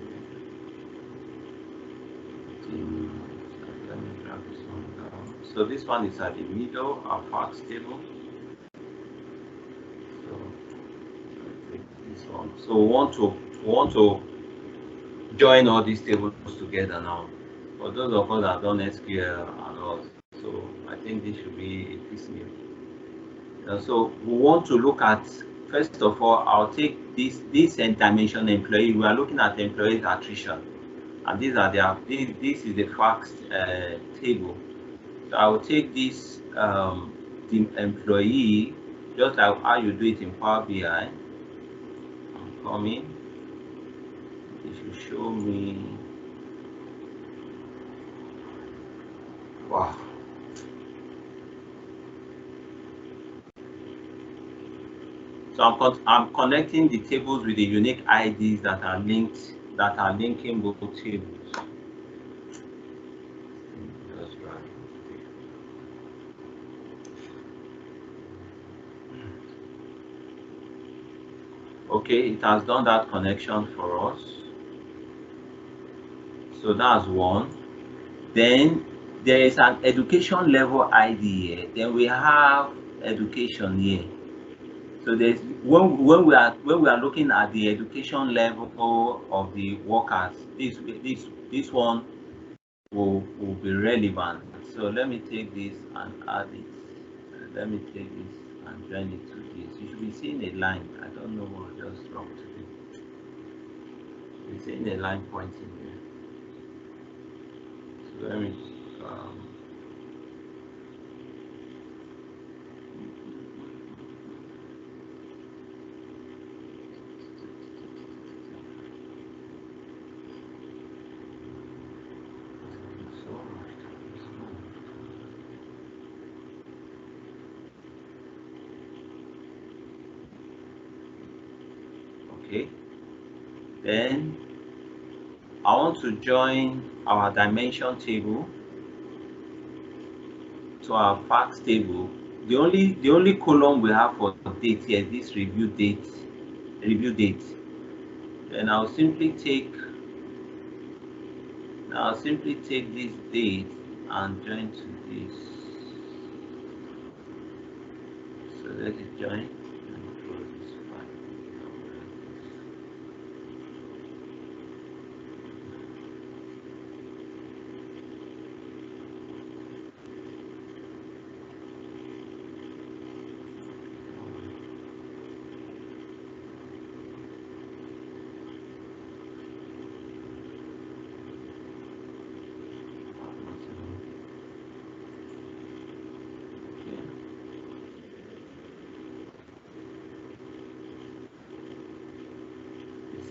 Speaker 2: here. Let me drag this one down. So this one is at the middle, our facts table. So take this one. So we want to join all these tables together now. For those of us that have done SQL and all, so I think this should be a piecemeal. So we want to look at, first of all, I'll take this dimension employee. We are looking at employee attrition, and these are their, this is the facts table. So I will take this the employee, just like how you do it in Power BI. I'm coming. It should show me. Wow. So I'm connecting the tables with the unique IDs that are linked, that are linking both tables. Just right. Okay, it has done that connection for us. So that's one. Then there is an education level ID here. Then we have education here. So there's when we are looking at the education level of the workers, this one will be relevant. So let me take this and add it. Let me take this and join it to this. You should be seeing a line. I don't know what just wrong today. You're seeing a line pointing here. So let me okay. Then I want to join our dimension table to our facts table. The only column we have for date here is this review date. Then I'll simply take this date and join to this. So let it join.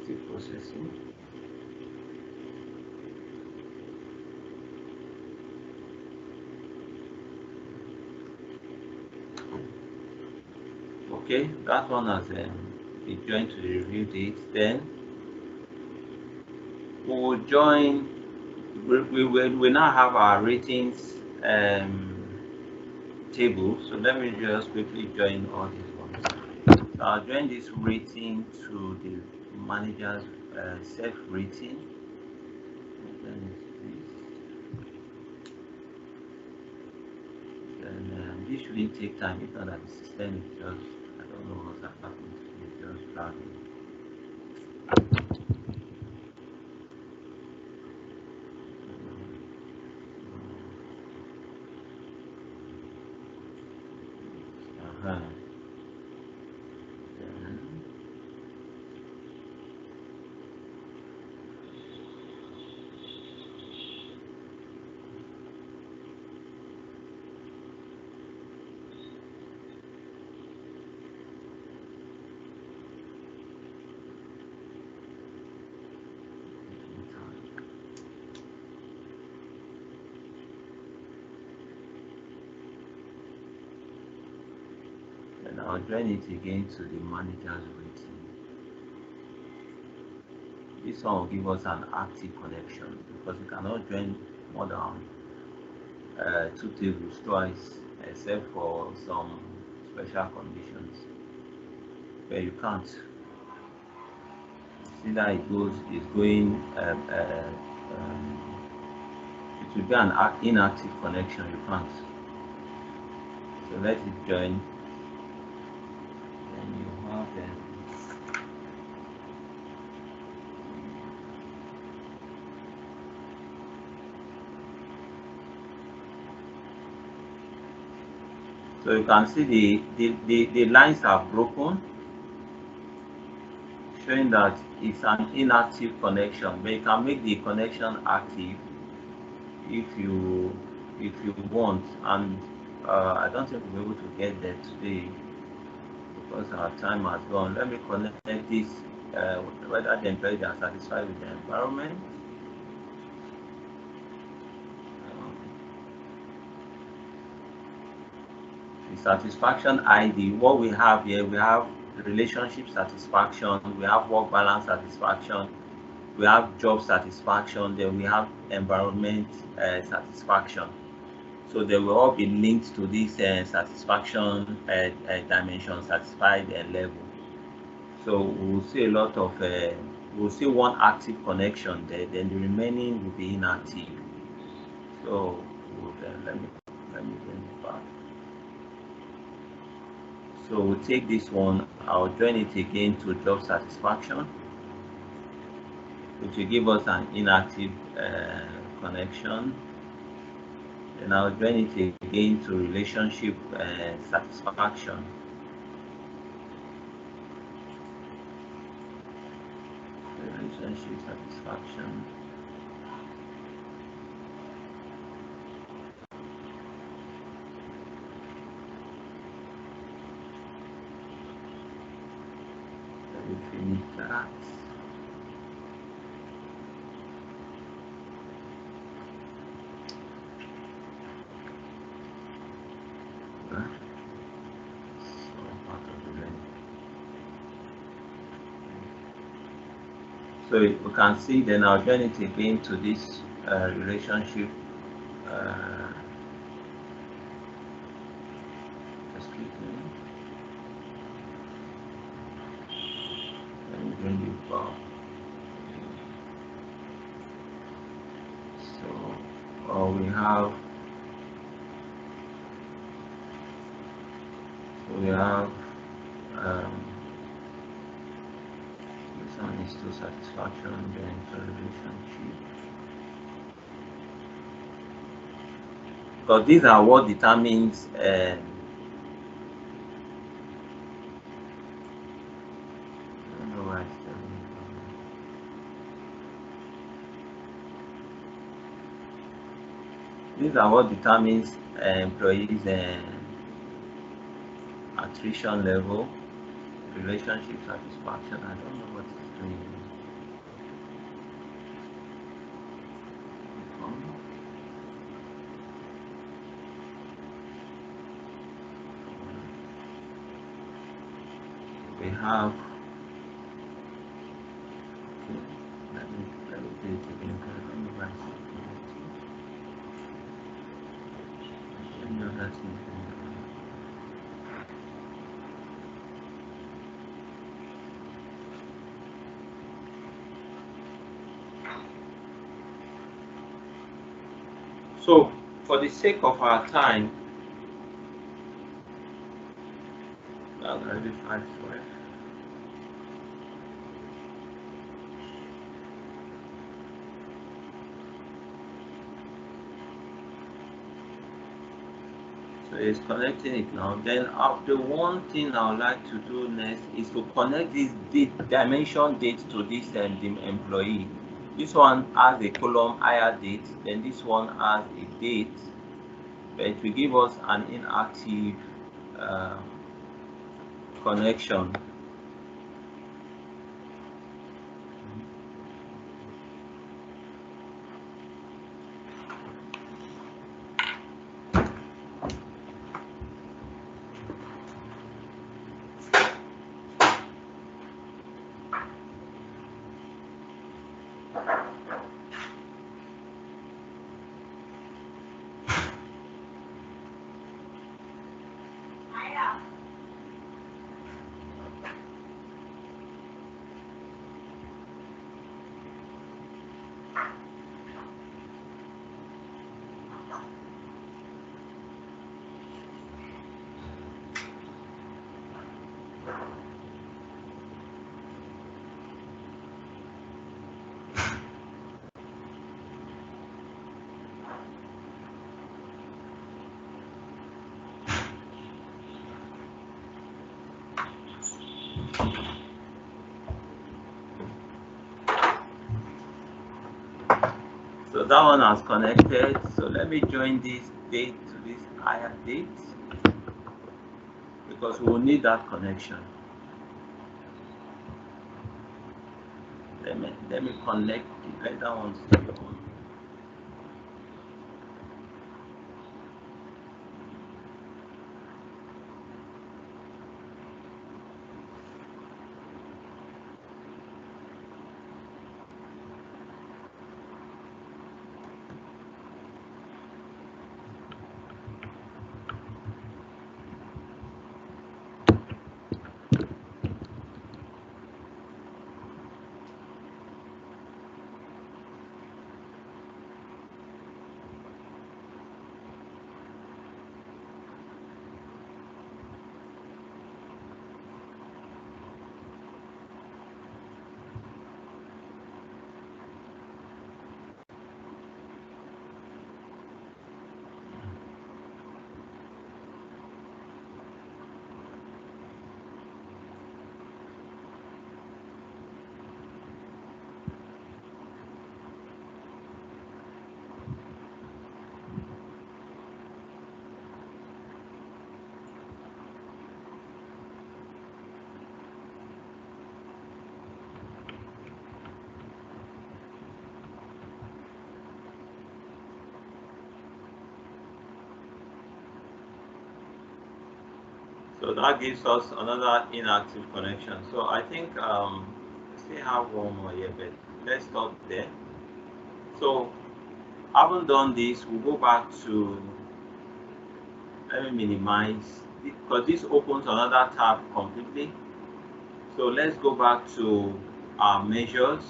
Speaker 2: Still processing. Okay, that one has been joined to the review date. Then we will join. We now have our ratings table. So let me just quickly join all these ones. So I'll join this rating to the manager's self-rating. Then this shouldn't take time. If not, that the system is just, I don't know what's happening. It's just dragging. And I'll join it again to the manager's rating. This one will give us an active connection because we cannot join more than 2 tables twice, except for some special conditions where you can't. See that it goes, it's going, it will be an inactive connection, you can't. So let it join. Then you have So you can see the lines are broken, showing that it's an inactive connection, but you can make the connection active if you want. And I don't think we'll be able to get there today because our time has gone. Let me connect this, whether the employees are satisfied with the environment. The satisfaction ID, what we have here, we have relationship satisfaction, we have work balance satisfaction, we have job satisfaction, then we have environment satisfaction. So they will all be linked to this satisfaction dimension, satisfied level. So we'll see a lot of, we'll see one active connection there, then the remaining will be inactive. So let me bring it back. So we'll take this one, I'll join it again to job satisfaction, which will give us an inactive connection. Then I'll join it again to relationship satisfaction. Relationship satisfaction. Let me finish that. So you can see, then I'll join it again to this relationship. Excuse me. Let me bring it back. So we have. So we have. This one is to satisfaction, then to relationship. Because these are what determines I don't know why it's telling me. These are what determines employees' attrition level, relationship satisfaction. I don't know what it's doing. We have. Okay, let me do it again. I don't know why it's doing it. I know that's not. So, for the sake of our time, that's already 5 for it. So it's connecting it now. Then the one thing I would like to do next is to connect this dimension date to this employee. This one has a column higher date, then this one has a date, but it will give us an inactive connection. So that one has connected. So let me join this date to this higher date because we will need that connection. Let me connect the other ones to the one. So that gives us another inactive connection. So I think still have one more here, but let's stop there. So having done this, we'll go back to, let me minimize, because this opens another tab completely. So let's go back to our measures.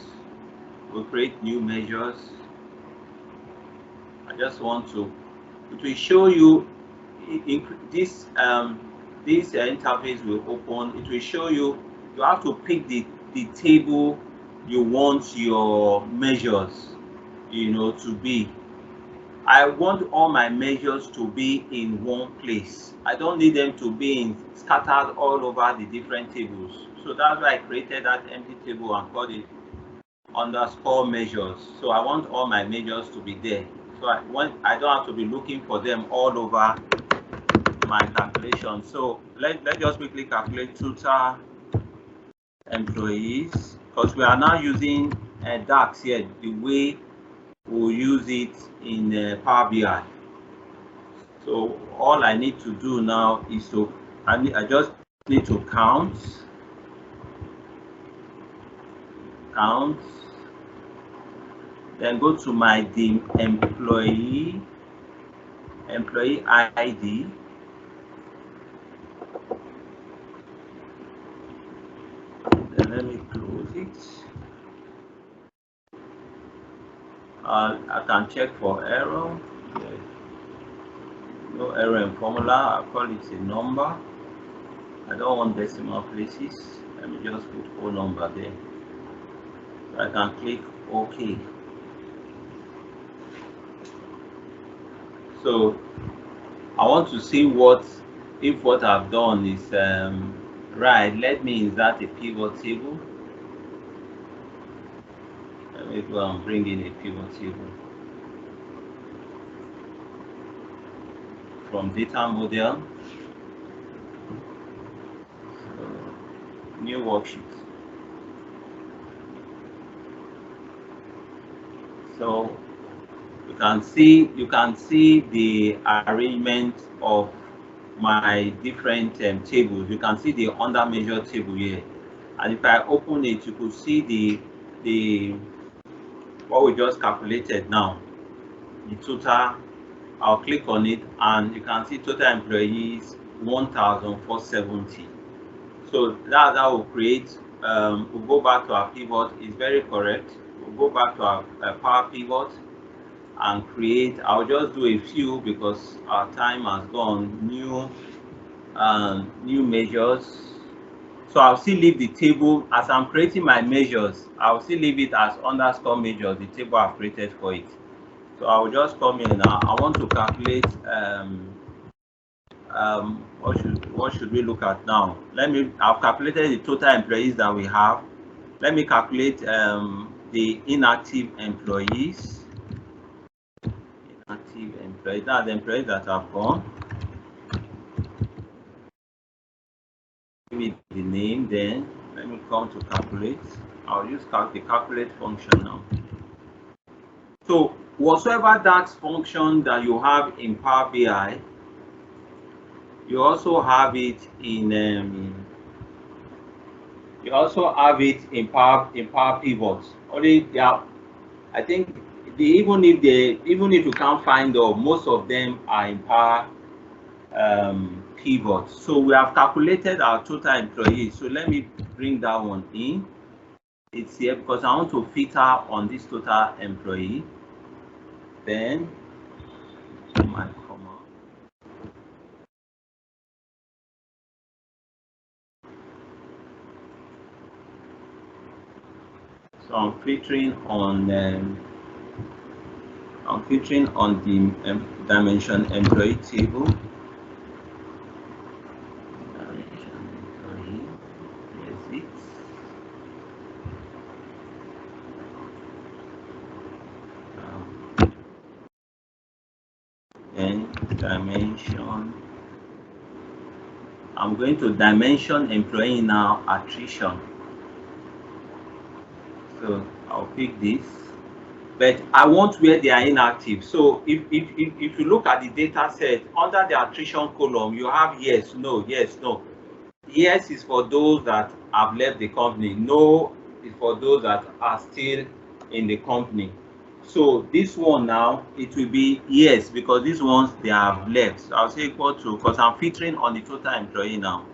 Speaker 2: We'll create new measures. I just want to, it will show you this interface will open. It will show you, you have to pick the table you want your measures, to be. I want all my measures to be in one place. I don't need them to be scattered all over the different tables. So that's why I created that empty table and called it underscore measures. So I want all my measures to be there. So I don't have to be looking for them all over my calculation. So let's just quickly calculate total employees, because we are now using DAX here the way we'll use it in Power BI. So all I need to do now is I just need to count, then go to my employee ID. Then let me close it. I can check for error. Yes. No error in formula. I call it a number. I don't want decimal places. Let me just put whole number there. So I can click OK. So I want to see if what I've done is right. Let me insert a pivot table. Let me go and bring in a pivot table from data model. So, new worksheet. So you can see the arrangement of my different tables. You can see the under measure table here, and if I open it, you could see the what we just calculated now, the total. I'll click on it and you can see total employees 1,470. So that's how we'll create. We'll go back to our pivot. It's very correct. We'll go back to our Power Pivot and create. I'll just do a few because our time has gone. New measures. So I'll still leave the table as I'm creating my measures. I'll still leave it as underscore measures, the table I've created for it. So I will just come in now. I want to calculate what should we look at now? I've calculated the total employees that we have. Let me calculate the inactive employees. employees. That's the employees that have gone. Give me the name, then let me come to calculate. I'll use the calculate function now. So whatsoever DAX function that you have in Power BI, you also have it in Power Pivot. Only I think even if you can't find them, most of them are in Power Pivot. So we have calculated our total employees. So let me bring that one in. It's here because I want to filter on this total employee. Then my comma. So I'm filtering on the dimension employee table. Dimension employee. Here's it. Then dimension. I'm going to dimension employee now attrition. So I'll pick this, but I want where they are inactive. So if you look at the data set under the attrition column, you have yes, no, yes, no. Yes is for those that have left the company. No is for those that are still in the company. So this one now, it will be yes because these ones they have left. So I'll say equal to, because I'm filtering on the total employee now.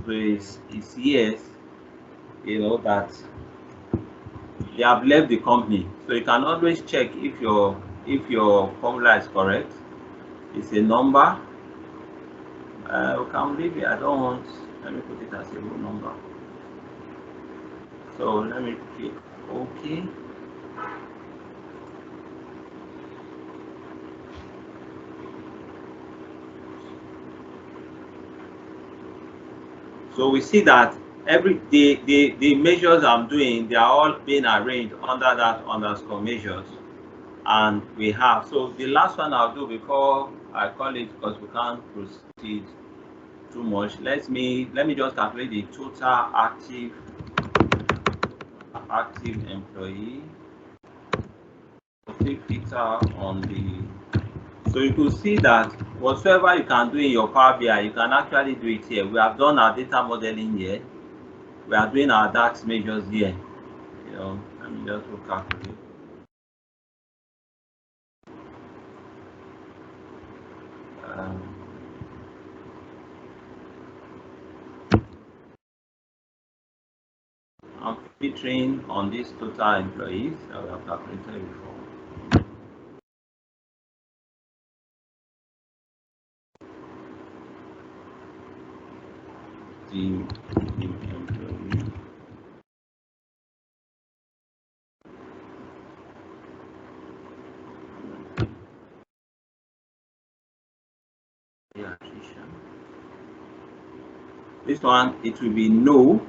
Speaker 2: So it's yes, you know, that they have left the company. So you can always check if your formula is correct. It's a number. We can leave it. I don't want. Let me put it as a whole number. So let me click OK. So we see that the measures I'm doing, they are all being arranged under that underscore measures, and we have. So the last one I'll do before I call it, because we can't proceed too much. Let me just calculate the total active employee. Take filter on the. So you could see that whatsoever you can do in your Power BI, you can actually do it here. We have done our data modeling here. We are doing our DAX measures here. You know, let me just look calculate. I'm filtering on these total employees that we have calculated before. The employee. The attrition. This one, it will be no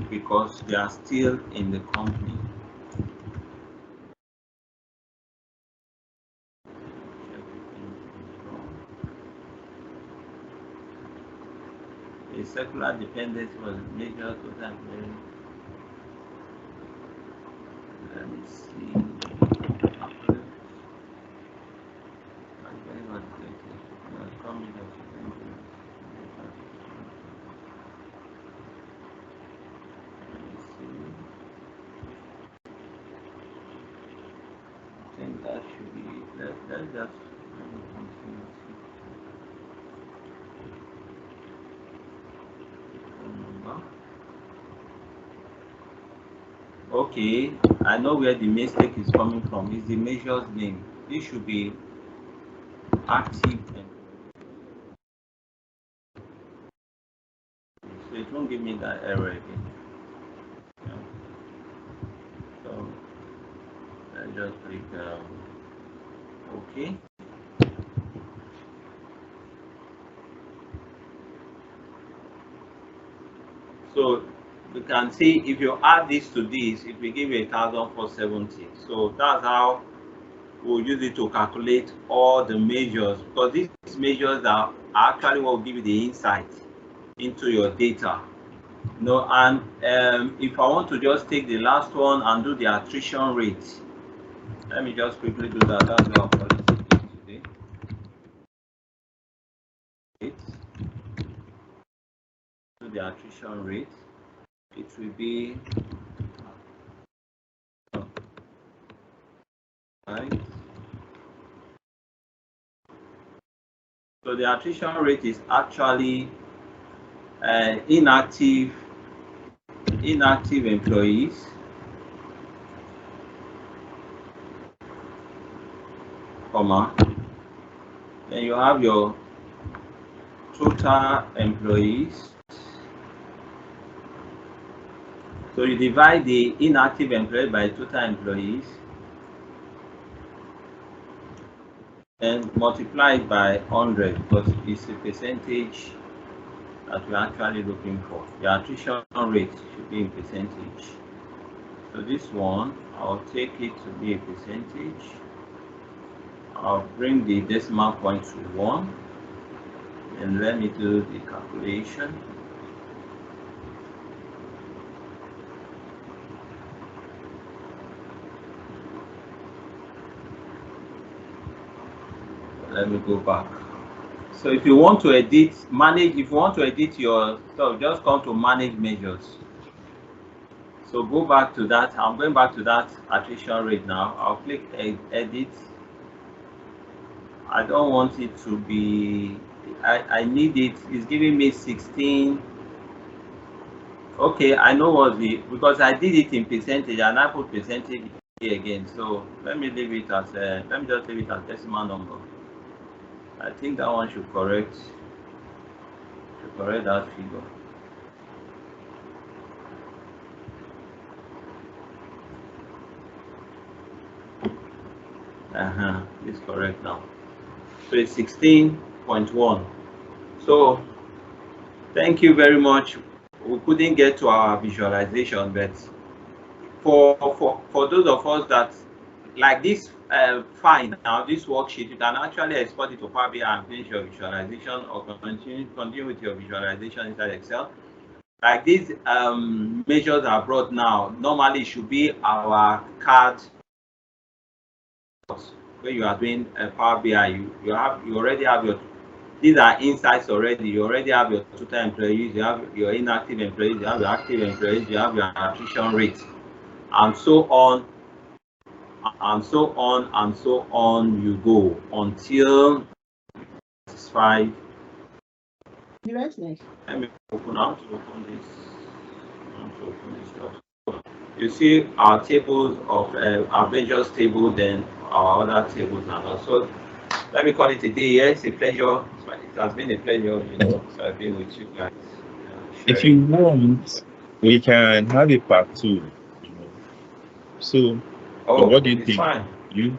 Speaker 2: because they are still in the company. A circular dependence was major total employee. Let me see. I think that should be it. Let's just okay, I know where the mistake is coming from. It's the measure's name. This should be active. So it won't give me that error again. Yeah. So let's just click OK. So you can see if you add this to this, it will give you 1,470. So that's how we'll use it to calculate all the measures, because these measures are actually what will give you the insight into your data. And if I want to just take the last one and do the attrition rate, let me just quickly do that. That's what I'll probably today. Do the attrition rate. It will be right. So the attrition rate is actually inactive employees comma, then you have your total employees. So you divide the inactive employees by total employees and multiply it by 100, because it's a percentage that we're actually looking for. The attrition rate should be in percentage. So this one, I'll take it to be a percentage. I'll bring the decimal point to 1, and let me do the calculation. Let me go back. So if you want to edit, if you want to edit your stuff, just come to manage measures. So go back to that. I'm going back to that attrition rate now. I'll click edit. I don't want it to be, I need it. It's giving me 16. Okay, I know what because I did it in percentage and I put percentage here again. So let me leave it as let me just leave it as decimal number. I think that one should correct that figure. It's correct now. So it's 16.1. So thank you very much. We couldn't get to our visualization, but for those of us that like this file now, this worksheet, you can actually export it to Power BI and finish your visualization, or continue with your visualization inside Excel. Like these measures are brought now. Normally, it should be our card when you are doing Power BI. You already have your, these are insights already. You already have your total employees, you have your inactive employees, you have your active employees, you have your attrition rate, and so on, and so on, and so on you go until satisfied. Let me open out to open this. You see our tables of our measures table, then our other tables and also. Let me call it a day. Yes, a pleasure. It has been a pleasure, to be with you guys.
Speaker 1: If you want, we can have a part 2. So, what do you think?
Speaker 2: Fine.
Speaker 1: You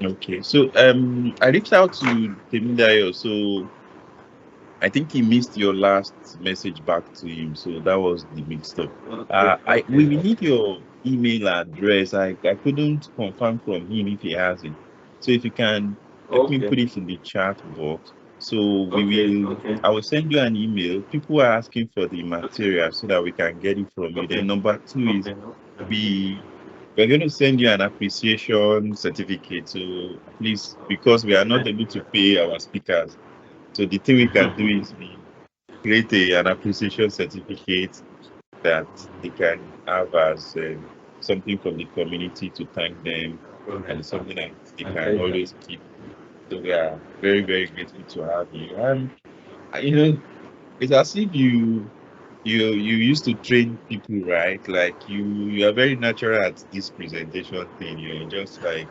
Speaker 1: okay? So, I reached out to Temidayo. So, I think he missed your last message back to him. So that was the mixed up. We need your email address. I couldn't confirm from him if he has it. So if you can help me put it in the chat box. So I will send you an email. People are asking for the material so that we can get it from you. Then number 2 is we're going to send you an appreciation certificate. So please, because we are not able to pay our speakers. So the thing we can do is we create an appreciation certificate that they can have as something from the community to thank them, and something that they can always keep. So we are very, very grateful to have you. And it's as if you used to train people, right? Like you are very natural at this presentation thing. You're just like,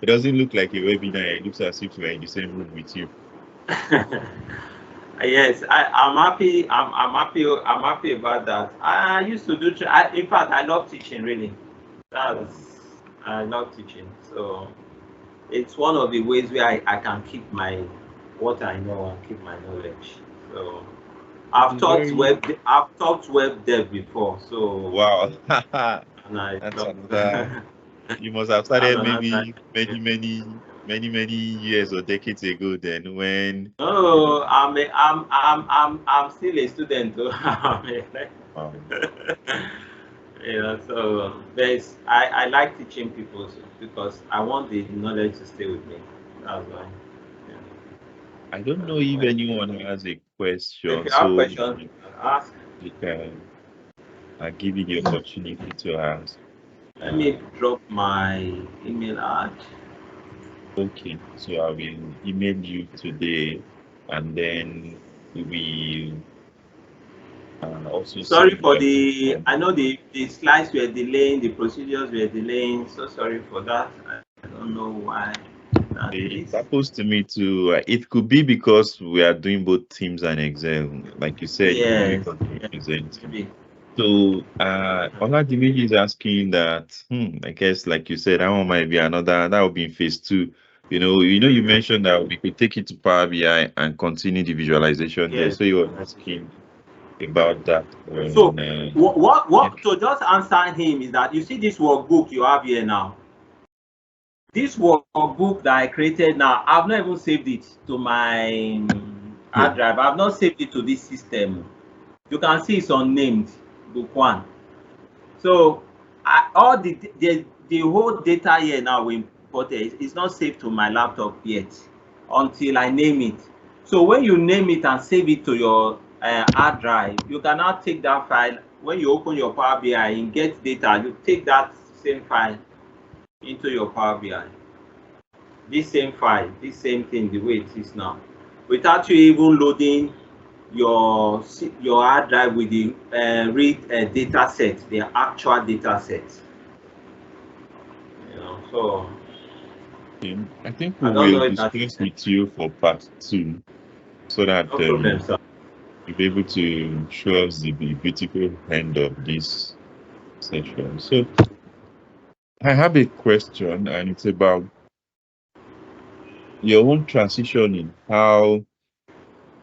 Speaker 1: it doesn't look like a webinar. It looks as if we're in the same room with you.
Speaker 2: Yes, I'm happy. I'm happy about that. I used to do. In fact, I love teaching. Really, I love teaching. So it's one of the ways where I can keep what I know and keep my knowledge. So I've taught web dev before. So
Speaker 1: wow,
Speaker 2: and
Speaker 1: that's another You must have
Speaker 2: I'm
Speaker 1: started
Speaker 2: an Android.
Speaker 1: maybe many years or decades ago. Then when
Speaker 2: Oh, I'm still a student. Though.
Speaker 1: um,
Speaker 2: So I like teaching people because I want the knowledge to stay with me. That's why. Yeah.
Speaker 1: I don't know if
Speaker 2: Well,
Speaker 1: anyone has a
Speaker 2: if
Speaker 1: question,
Speaker 2: you have
Speaker 1: so
Speaker 2: questions, ask.
Speaker 1: you can give you the opportunity to ask.
Speaker 2: Let
Speaker 1: Uh,
Speaker 2: me drop my email ad.
Speaker 1: okay, so I will email you today, and then we also
Speaker 2: Sorry
Speaker 1: send
Speaker 2: for
Speaker 1: you
Speaker 2: the.
Speaker 1: an
Speaker 2: I know the slides were delaying, the procedures were delaying. So sorry for that. I don't know why that
Speaker 1: It
Speaker 2: is.
Speaker 1: happens to me too. It could be because we are doing both Teams and Excel. Like you said, it could be
Speaker 2: Yes,
Speaker 1: because we're
Speaker 2: yes,
Speaker 1: presenting.
Speaker 2: maybe.
Speaker 1: So, Oladimiji is asking that, I guess, like you said, that one might be another, that would be in phase two. You mentioned that we could take it to Power BI and continue the visualization there.
Speaker 2: Yes.
Speaker 1: So you were asking about that
Speaker 2: So
Speaker 1: when, yeah.
Speaker 2: what to just answer him is that you see this workbook you have here now. This workbook that I created now, I've not even saved it to my hard drive. I've not saved it to this system. You can see it's unnamed, book one. So all the whole data here now we imported is not saved to my laptop yet until I name it. So when you name it and save it to your hard drive, you can now take that file. When you open your Power BI and get data, you take that same file into your Power BI. This same file, this same thing, the way it is now, without you even loading your hard drive with the read data set, the actual data set. So
Speaker 1: I think we
Speaker 2: I don't
Speaker 1: will
Speaker 2: know if that is
Speaker 1: discuss with you for part two so that
Speaker 2: no problem, sir.
Speaker 1: you'll be able to show us the beautiful end of this session. So I have a question, and it's about your own transition in how,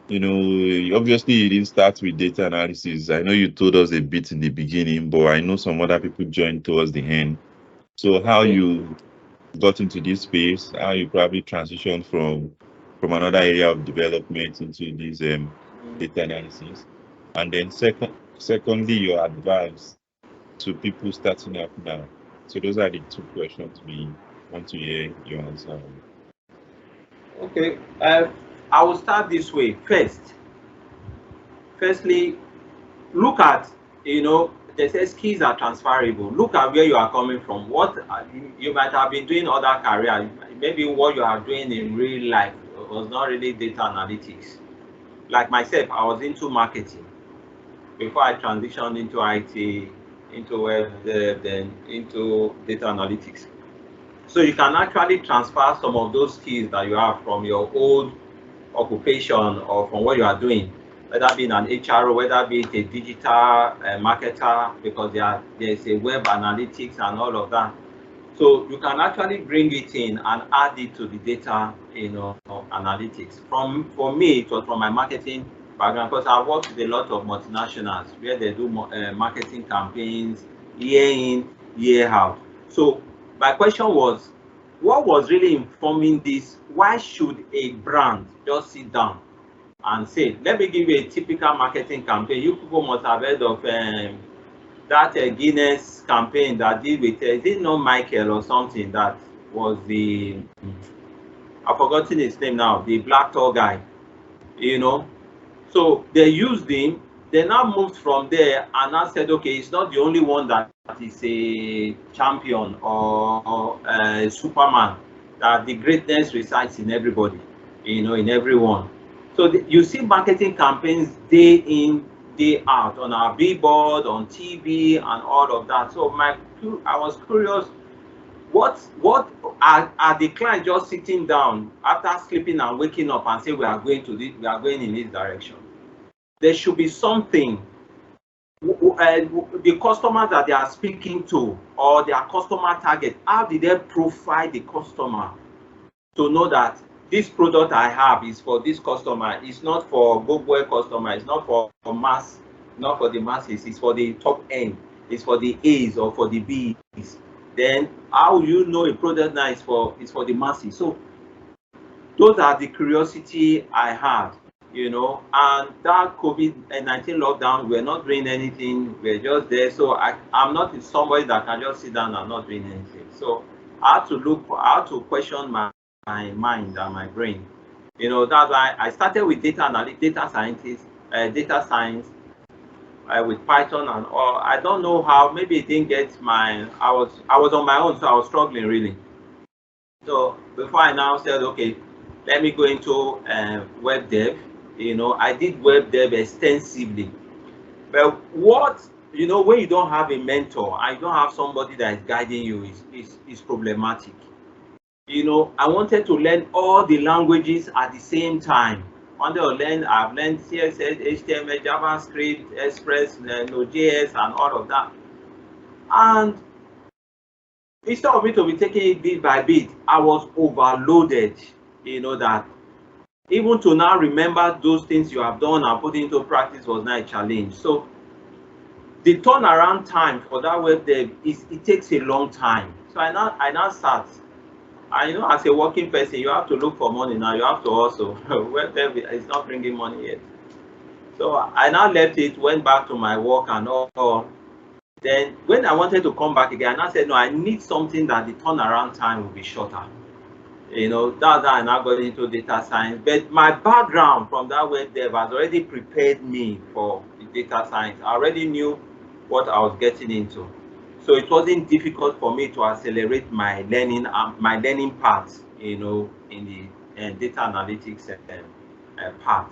Speaker 1: obviously you didn't start with data analysis. I know you told us a bit in the beginning, but I know some other people joined towards the end. So how
Speaker 2: Okay.
Speaker 1: you got into this space, how you probably transitioned from another area of development into this data analysis, and then secondly, your advice to people starting up now. So those are the two questions we want to hear your answer on.
Speaker 2: Okay. I will start this way. Firstly, look at, they say skills are transferable. Look at where you are coming from. What you might have been doing other career. Maybe what you are doing in real life was not really data analytics. Like myself, I was into marketing before I transitioned into IT, into web dev, then into data analytics. So you can actually transfer some of those skills that you have from your old occupation or from what you are doing, whether being an HRO, whether be it a digital marketer, because there's a web analytics and all of that. So you can actually bring it in and add it to the data, analytics. For me, it was from my marketing background because I worked with a lot of multinationals where they do marketing campaigns year in, year out. So my question was, what was really informing this? Why should a brand just sit down and say, let me give you a typical marketing campaign? You people must have heard of that Guinness campaign that did with, is it not Michael or something that was I've forgotten his name now, the black tall guy, you know. So they used him, they now moved from there and now said, okay, it's not the only one that is a champion or a Superman, that the greatness resides in everybody, in everyone. So you see marketing campaigns day in, day out on our billboard, on TV, and all of that. So I was curious, what are the clients just sitting down after sleeping and waking up and say we are going in this direction? There should be something. The customers that they are speaking to or their customer target, how did they profile the customer to know that this product I have is for this customer, it's not for go-boy customer, it's not for mass, not for the masses, it's for the top end, it's for the A's or for the B's. Then how you know a product now is for the masses. So those are the curiosity I had, and that COVID-19 lockdown, we're not doing anything, we're just there. So I'm not somebody that can just sit down and not doing anything. So I had to question my mind and my brain. That's why I started with data analytics, data science, with Python and all. I don't know how, maybe it didn't get I was on my own, so I was struggling really. So before I now said, okay, let me go into web dev. I did web dev extensively. But when you don't have a mentor and you don't have somebody that is guiding you, is problematic. I wanted to learn all the languages at the same time. I've learned CSS, HTML, JavaScript, Express, Node.js, and all of that. And instead of me to be taking it bit by bit, I was overloaded. That even to now remember those things you have done and put into practice was not a challenge. So the turnaround time for that web dev it takes a long time. So I now start. And as a working person, you have to look for money now. You have to also web dev is not bringing money yet. So I now left it, went back to my work and all. Then when I wanted to come back again, I said, no, I need something that the turnaround time will be shorter. That's how I now got into data science. But my background from that web dev has already prepared me for the data science. I already knew what I was getting into. So it wasn't difficult for me to accelerate my learning path, in the data analytics part.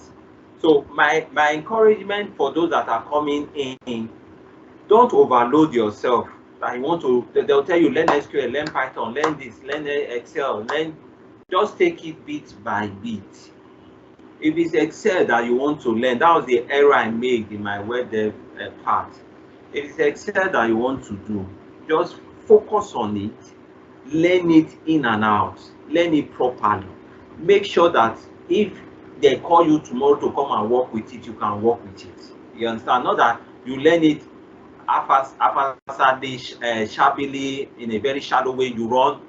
Speaker 2: So my encouragement for those that are coming in, don't overload yourself. They'll tell you, learn SQL, learn Python, learn this, learn Excel, just take it bit by bit. If it's Excel that you want to learn, that was the error I made in my web dev part. If it's Excel that you want to do, just focus on it, learn it in and out, learn it properly. Make sure that if they call you tomorrow to come and work with it, you can work with it. You understand? Not that you learn it shabbily, in a very shallow way. You run,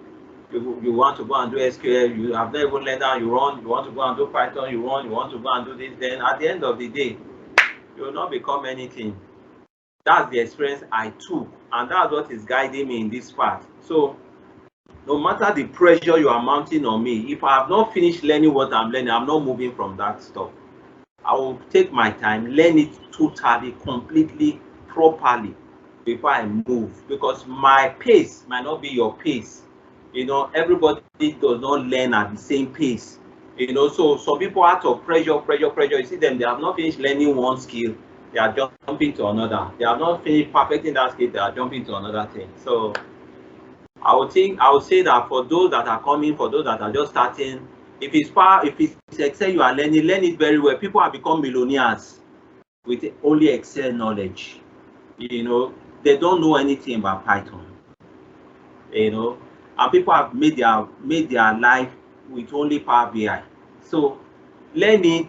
Speaker 2: you want to go and do SQL, you have never even learned how you run, you want to go and do Python, you run, you want to go and do this, then at the end of the day, you will not become anything. That's the experience I took, and that's what is guiding me in this part. So no matter the pressure you are mounting on me, if I have not finished learning what I'm learning, I'm not moving from that stuff. I will take my time, learn it totally, completely, properly before I move, because my pace might not be your pace. Everybody does not learn at the same pace. So some people, out of pressure, you see them, they have not finished learning one skill, they are jumping to another. They have not finished perfecting that skill, they are jumping to another thing. So I would say that for those that are coming, for those that are just starting, if it's Excel you are learning, learn it very well. People have become millionaires with only Excel knowledge. They don't know anything about Python. And people have made their life with only Power BI. So learn it.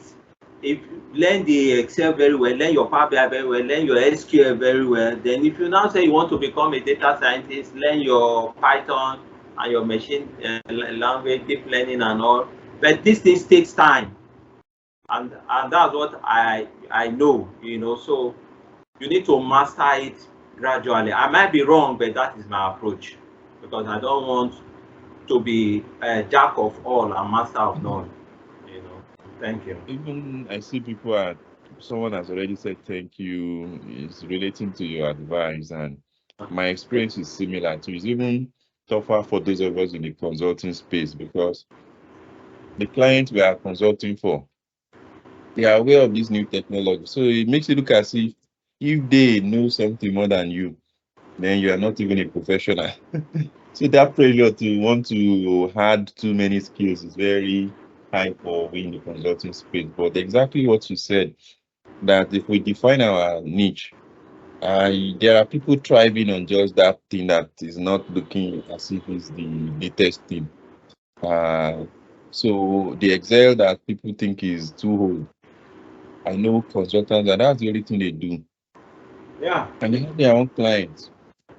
Speaker 2: If learn the Excel very well, learn your Power BI very well, learn your SQL very well. Then if you now say you want to become a data scientist, learn your Python and your machine language, deep learning and all. But these things takes time, and that's what I know. So you need to master it gradually. I might be wrong, but that is my approach, because I don't want to be a jack of all and master of none. Thank you.
Speaker 1: Even I see someone has already said thank you, is relating to your advice, and my experience is similar too. It's even tougher for those of us in the consulting space, because the clients we are consulting for, they are aware of this new technology. So it makes it look as if they know something more than you, then you are not even a professional. So that pressure to want to add too many skills is very high for we in the consulting space. But exactly what you said, that if we define our niche, there are people thriving on just that thing that is not looking as if it's the latest thing. So the Excel that people think is too old, I know consultants, and that's the only thing they do.
Speaker 2: Yeah.
Speaker 1: And they have their own clients.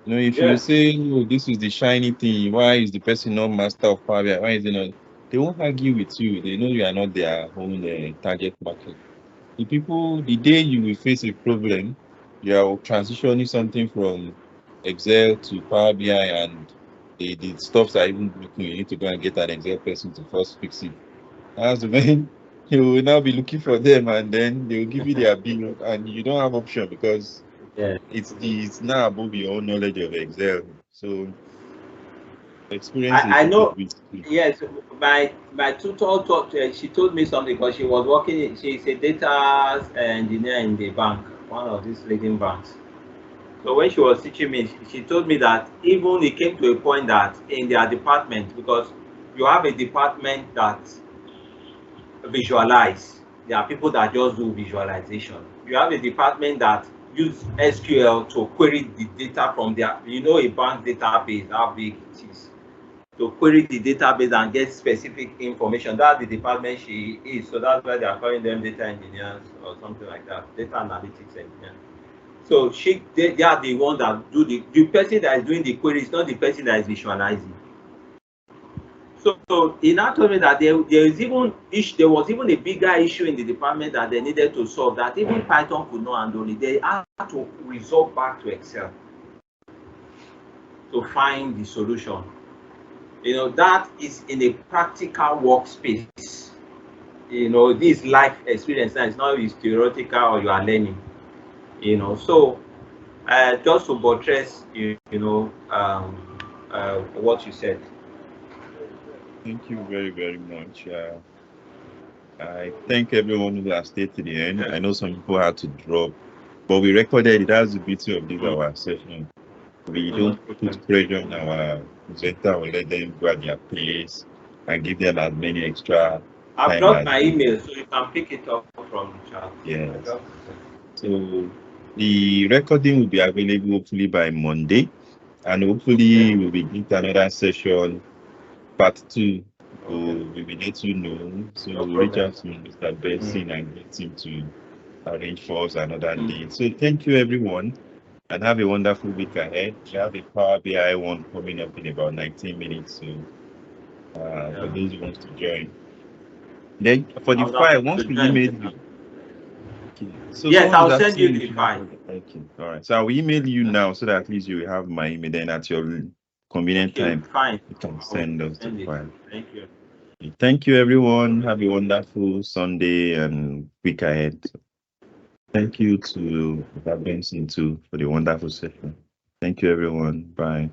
Speaker 1: You know, if you
Speaker 2: Yes.
Speaker 1: say, "Oh, this is the shiny thing, why is the person not master of Power BI? Why is it not?" They won't argue with you. They know you are not their own target market. The people, the day you will face a problem, you are transitioning something from Excel to Power BI, and the stuffs are even broken. You need to go and get an Excel person to first fix it. That's when you will now be looking for them, and then they will give you their bill, and you don't have option because
Speaker 2: Yeah.
Speaker 1: it's now above your own knowledge of Excel. So experience a
Speaker 2: I
Speaker 1: little
Speaker 2: know.
Speaker 1: bit too.
Speaker 2: Yes, my tutor taught. She told me something because she was working. She's a data engineer in the bank, one of these leading banks. So when she was teaching me, she told me that even it came to a point that in their department, because you have a department that visualize. There are people that just do visualization. You have a department that use SQL to query the data from their, a bank database, how big it is. To query the database and get specific information. That's the department she is. So that's why they are calling them data engineers or something like that, data analytics engineer. So they are the one that do the person that is doing the query is not the person that is visualizing. So he now told me that there was even a bigger issue in the department that they needed to solve, that even Python could not handle it. They had to resort back to Excel to find the solution. That is in a practical workspace. This life experience now, it's not theoretical or you are learning. So just to buttress, what you said.
Speaker 1: Thank you very, very much. I thank everyone who has stayed to the end.
Speaker 2: Yes.
Speaker 1: I know some people had to drop, but we recorded it. That's the beauty of this
Speaker 2: Mm.
Speaker 1: our session. We
Speaker 2: No
Speaker 1: don't put
Speaker 2: problem.
Speaker 1: pressure on our presenter or let them go at their pace and give them as many extra
Speaker 2: I've
Speaker 1: time
Speaker 2: dropped
Speaker 1: as
Speaker 2: my
Speaker 1: they
Speaker 2: email, so you can pick it up from the chat. I
Speaker 1: yes.
Speaker 2: dropped it.
Speaker 1: So the recording will be available hopefully by Monday, and
Speaker 2: Okay.
Speaker 1: hopefully we'll be doing another session part two.
Speaker 2: Okay.
Speaker 1: We will let you know. So
Speaker 2: No
Speaker 1: we'll reach
Speaker 2: problem.
Speaker 1: out to Mr.
Speaker 2: Mm.
Speaker 1: Benson and get him to arrange for us another
Speaker 2: Mm.
Speaker 1: day. So thank you everyone and have a wonderful week ahead. We have a Power BI one coming up in about 19 minutes. So for
Speaker 2: Yeah.
Speaker 1: those who want to join. Then for
Speaker 2: I
Speaker 1: the
Speaker 2: would have
Speaker 1: file,
Speaker 2: loved
Speaker 1: once
Speaker 2: to
Speaker 1: we
Speaker 2: join
Speaker 1: email
Speaker 2: better.
Speaker 1: you. Okay. So
Speaker 2: Yes,
Speaker 1: someone is
Speaker 2: I'll send
Speaker 1: asking
Speaker 2: you
Speaker 1: me
Speaker 2: the
Speaker 1: if you have
Speaker 2: file.
Speaker 1: for the okay. All right. So I'll email you now so that at least you will have my email. Then at your convenient
Speaker 2: Okay,
Speaker 1: time,
Speaker 2: fine.
Speaker 1: you can
Speaker 2: I will
Speaker 1: send us the
Speaker 2: send it.
Speaker 1: file.
Speaker 2: Thank you.
Speaker 1: Thank you,
Speaker 2: No
Speaker 1: everyone.
Speaker 2: problem.
Speaker 1: Have a wonderful Sunday and week ahead. Thank you to Mr. Benson too for the wonderful session. Thank you, everyone. Bye.